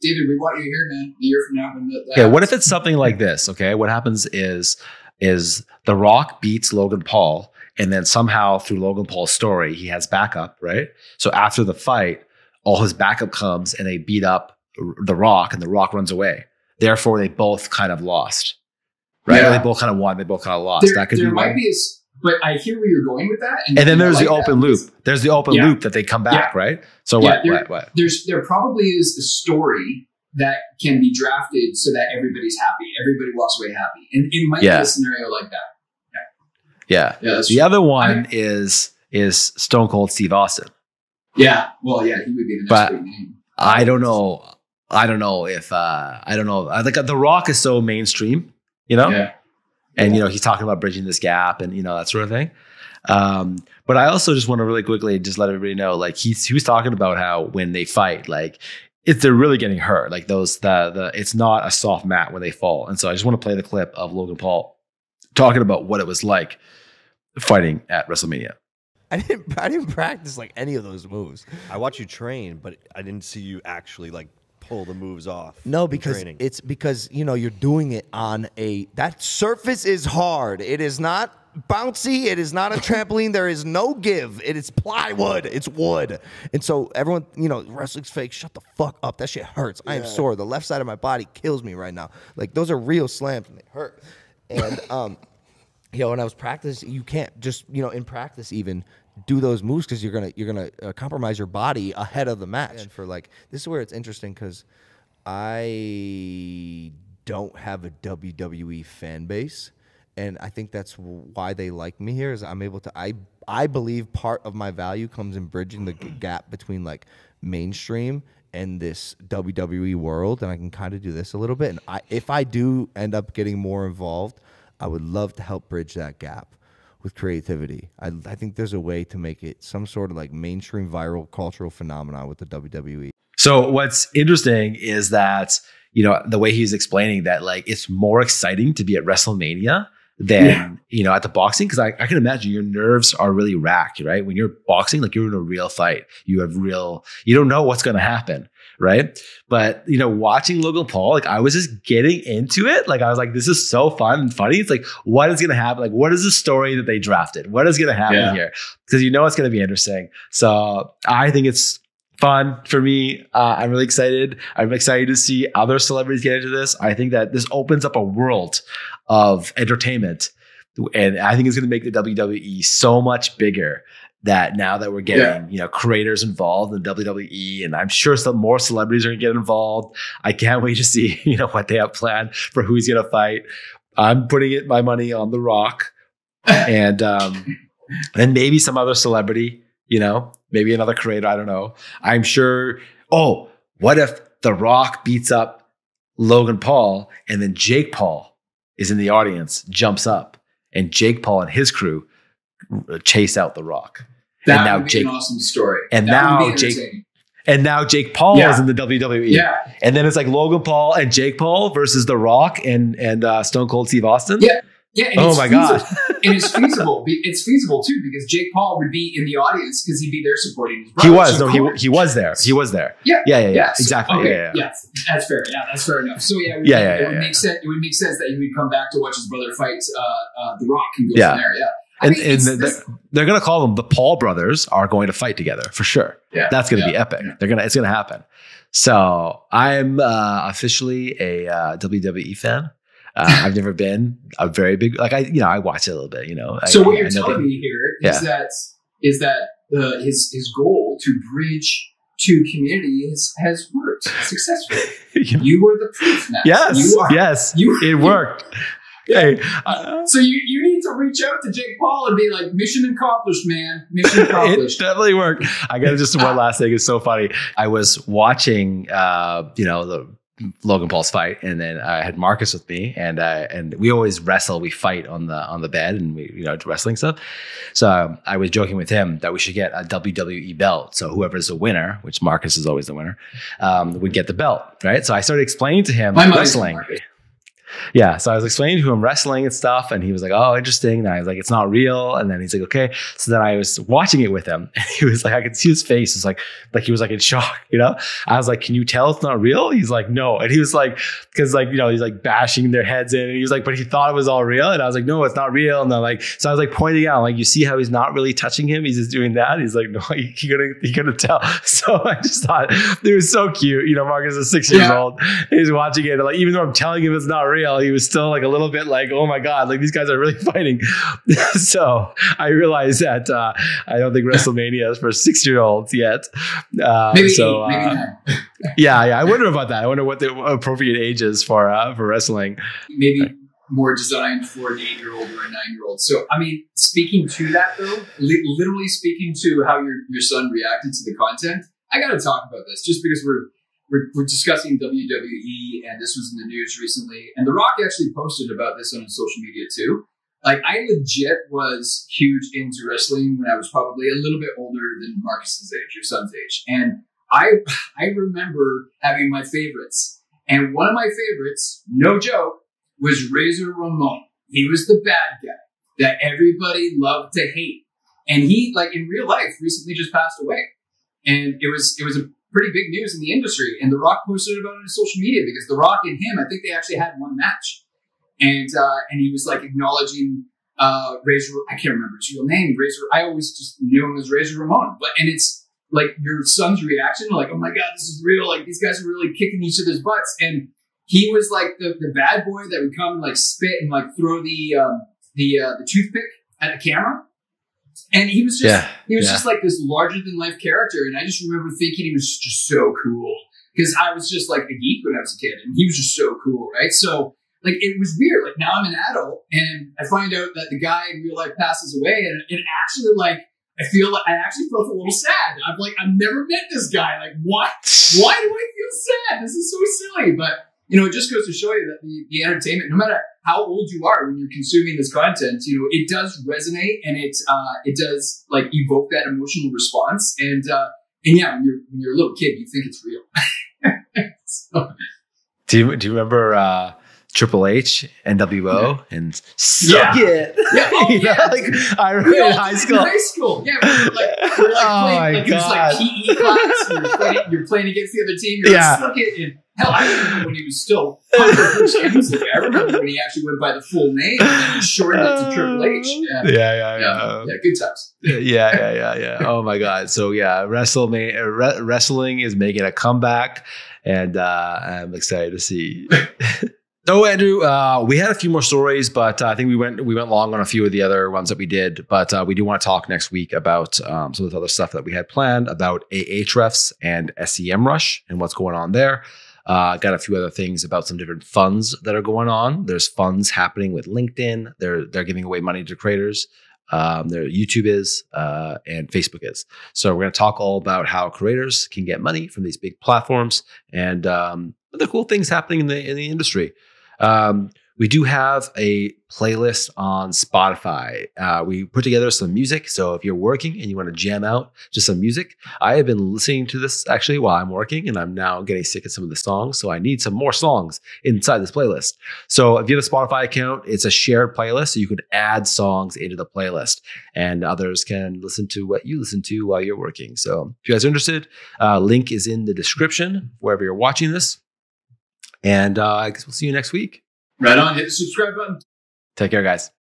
S2: David, we want you here, man. A year from now, when that
S1: what if it's something like this? Okay, what happens is The Rock beats Logan Paul, And then somehow through Logan Paul's story, he has backup, right? So after the fight, all his backup comes and they beat up The Rock and The Rock runs away. Therefore, they both kind of lost, right? Or they both kind of won. They both kind of lost. That could be
S2: might be but I hear where you're going with that.
S1: And then there's the open loop. There's the open loop that they come back, right? So what?
S2: There probably is a story that can be drafted so that everybody's happy. Everybody walks away happy. And it might be a scenario like that.
S1: Yeah. The other one is Stone Cold Steve Austin.
S2: Yeah. Well, yeah, he would be the next big name.
S1: I don't know if I don't know. I think The Rock is so mainstream, you know?
S2: Yeah.
S1: And, you know, he's talking about bridging this gap and, you know, that sort of thing. But I also just want to really quickly just let everybody know, like he was talking about how when they fight, like if they're really getting hurt, like it's not a soft mat when they fall. And so I just want to play the clip of Logan Paul talking about what it was like fighting at WrestleMania.
S5: I didn't practice like any of those moves.
S6: I watch you train, but I didn't see you actually like pull the moves off.
S5: No, because it's because, you know, you're doing it on that surface is hard. It is not bouncy. It is not a trampoline. There is no give. It is plywood. It's wood. And so everyone, you know, wrestling's fake. Shut the fuck up. That shit hurts. I am sore. The left side of my body kills me right now. Like those are real slams and they hurt. And you know, when I was practicing, you can't just, you know, in practice even do those moves because you're gonna compromise your body ahead of the match. And for like, this is where it's interesting because I don't have a WWE fan base, and I think that's why they like me here. Is I'm able to I believe part of my value comes in bridging the gap between like mainstream and this WWE world, and I can kind of do this a little bit. And if I do end up getting more involved, I would love to help bridge that gap with creativity. I think there's a way to make it some sort of like mainstream viral cultural phenomenon with the WWE.
S1: So what's interesting is that, you know, the way he's explaining that, like, it's more exciting to be at WrestleMania than, you know, at the boxing. Cause I can imagine your nerves are really racked, right? When you're boxing, like you're in a real fight, you don't know what's going to happen. Right. But, you know, watching Logan Paul, like I was just getting into it. Like I was like, this is so fun and funny. It's like, what is going to happen? Like, what is the story that they drafted? What is going to happen here? Because you know it's going to be interesting. So I think it's fun for me. I'm really excited. I'm excited to see other celebrities get into this. I think that this opens up a world of entertainment. And I think it's going to make the WWE so much bigger that now that we're getting, you know, creators involved in WWE, and I'm sure some more celebrities are going to get involved. I can't wait to see, you know, what they have planned for who he's going to fight. I'm putting my money on The Rock and maybe some other celebrity, you know, maybe another creator. I don't know. I'm sure. Oh, what if The Rock beats up Logan Paul and then Jake Paul is in the audience, jumps up, and Jake Paul and his crew chase out The Rock.
S2: That would be an awesome story.
S1: And now Jake Paul is in the WWE.
S2: Yeah.
S1: And then it's like Logan Paul and Jake Paul versus The Rock and Stone Cold Steve Austin.
S2: Yeah. Yeah. And
S1: oh my God.
S2: And it's feasible. It's feasible too, because Jake Paul would be in the audience because he'd be there supporting his brother.
S1: He was. He was there. He was there.
S2: Yeah.
S1: Yeah. Exactly.
S2: Okay. Yeah. That's fair. Yeah. That's fair enough. So it would make sense. It would make sense that he would come back to watch his brother fight The Rock and go from there. Yeah.
S1: And they're going to call them the Paul brothers are going to fight together for sure. Yeah, that's going to be epic. Yeah. It's going to happen. So I'm officially a WWE fan. I've never been a very big, like I watch it a little bit, you know.
S2: So what you're telling me here is that his goal to bridge two communities has worked successfully. You were the proof now.
S1: Yes, it worked. Hey,
S2: so you need to reach out to Jake Paul and be like, mission accomplished, man. Mission accomplished.
S1: It definitely worked. I got just one last thing. It's so funny. I was watching, the Logan Paul's fight, and then I had Marcus with me, and we always wrestle. We fight on the bed, and we wrestling stuff. So I was joking with him that we should get a WWE belt. So whoever's the winner, which Marcus is always the winner, would get the belt, right? So I started explaining to him wrestling. Yeah, so I was explaining to him wrestling and stuff, and he was like, "Oh, interesting." And I was like, "It's not real." And then he's like, "Okay." So then I was watching it with him, and he was like, I could see his face. It's like he was like in shock, you know. I was like, "Can you tell it's not real?" He's like, "No," and he was like, because like, you know, he's like bashing their heads in, and he was like, "But he thought it was all real," and I was like, "No, it's not real." And then like, so I was like pointing out, like, you see how he's not really touching him? He's just doing that. He's like, "No, he couldn't tell." So I just thought it was so cute. You know, Marcus is 6 years old. He's watching it, and like, even though I'm telling him it's not real, he was still like a little bit like, "Oh my God, like these guys are really fighting." So I realized that I don't think WrestleMania is for 6-year-olds yet.
S2: Maybe 8, maybe 9.
S1: Yeah. I wonder about that. I wonder what the appropriate age is for wrestling.
S2: Maybe more designed for an 8-year-old or a 9-year-old. So, I mean, speaking to that though, literally speaking to how your son reacted to the content, I got to talk about this just because we're discussing WWE, and this was in the news recently. And The Rock actually posted about this on social media too. Like, I legit was huge into wrestling when I was probably a little bit older than Marcus's age, your son's age. And I remember having my favorites. And one of my favorites, no joke, was Razor Ramon. He was the bad guy that everybody loved to hate. And he, like, in real life, recently just passed away. And it was a pretty big news in the industry. And The Rock posted about it on social media because The Rock and him, I think they actually had one match. And he was like acknowledging Razor. I can't remember his real name. Razor. I always just knew him as Razor Ramon. And it's like your son's reaction, like, "Oh my God, this is real. Like, these guys are really kicking each other's butts." And he was like the bad boy that would come and like spit and like throw the toothpick at the camera. And he was just just like this larger than life character. And I just remember thinking he was just so cool because I was just like a geek when I was a kid, and he was just so cool, right? So like, it was weird. Like, now I'm an adult and I find out that the guy in real life passes away, and it actually, like, I actually felt a little sad. I'm like, I've never met this guy. Like, what? Why do I feel sad? This is so silly. But, you know, it just goes to show you that the entertainment, no matter how old you are when you're consuming this content, you know, it does resonate, and it does like evoke that emotional response. And yeah, when you're a little kid, you think it's real. So.
S1: Do you remember Triple H, NWO, and suck it?
S2: Yeah. Oh,
S1: you know, like, I remember in high school.
S2: Yeah, we're playing, it was like PE class. You're playing against the other team. You're like, suck it. And hell, I remember when he was still I remember when he actually went by the full name and then he shortened it to Triple H. Yeah, good times.
S1: Yeah. Oh my God. So yeah, wrestling is making a comeback, and I'm excited to see. So Andrew, we had a few more stories, but I think we went long on a few of the other ones that we did. But we do want to talk next week about some of the other stuff that we had planned about Ahrefs and SEMrush and what's going on there. Got a few other things about some different funds that are going on. There's funds happening with LinkedIn. They're giving away money to creators. Their YouTube is, and Facebook is. So we're going to talk all about how creators can get money from these big platforms and the cool things happening in the industry. We do have a playlist on Spotify. We put together some music. So if you're working and you want to jam out to some music, I have been listening to this actually while I'm working, and I'm now getting sick of some of the songs. So I need some more songs inside this playlist. So if you have a Spotify account, it's a shared playlist. So you can add songs into the playlist, and others can listen to what you listen to while you're working. So if you guys are interested, link is in the description wherever you're watching this. And I guess we'll see you next week.
S2: Right on. Hit the subscribe button.
S1: Take care, guys.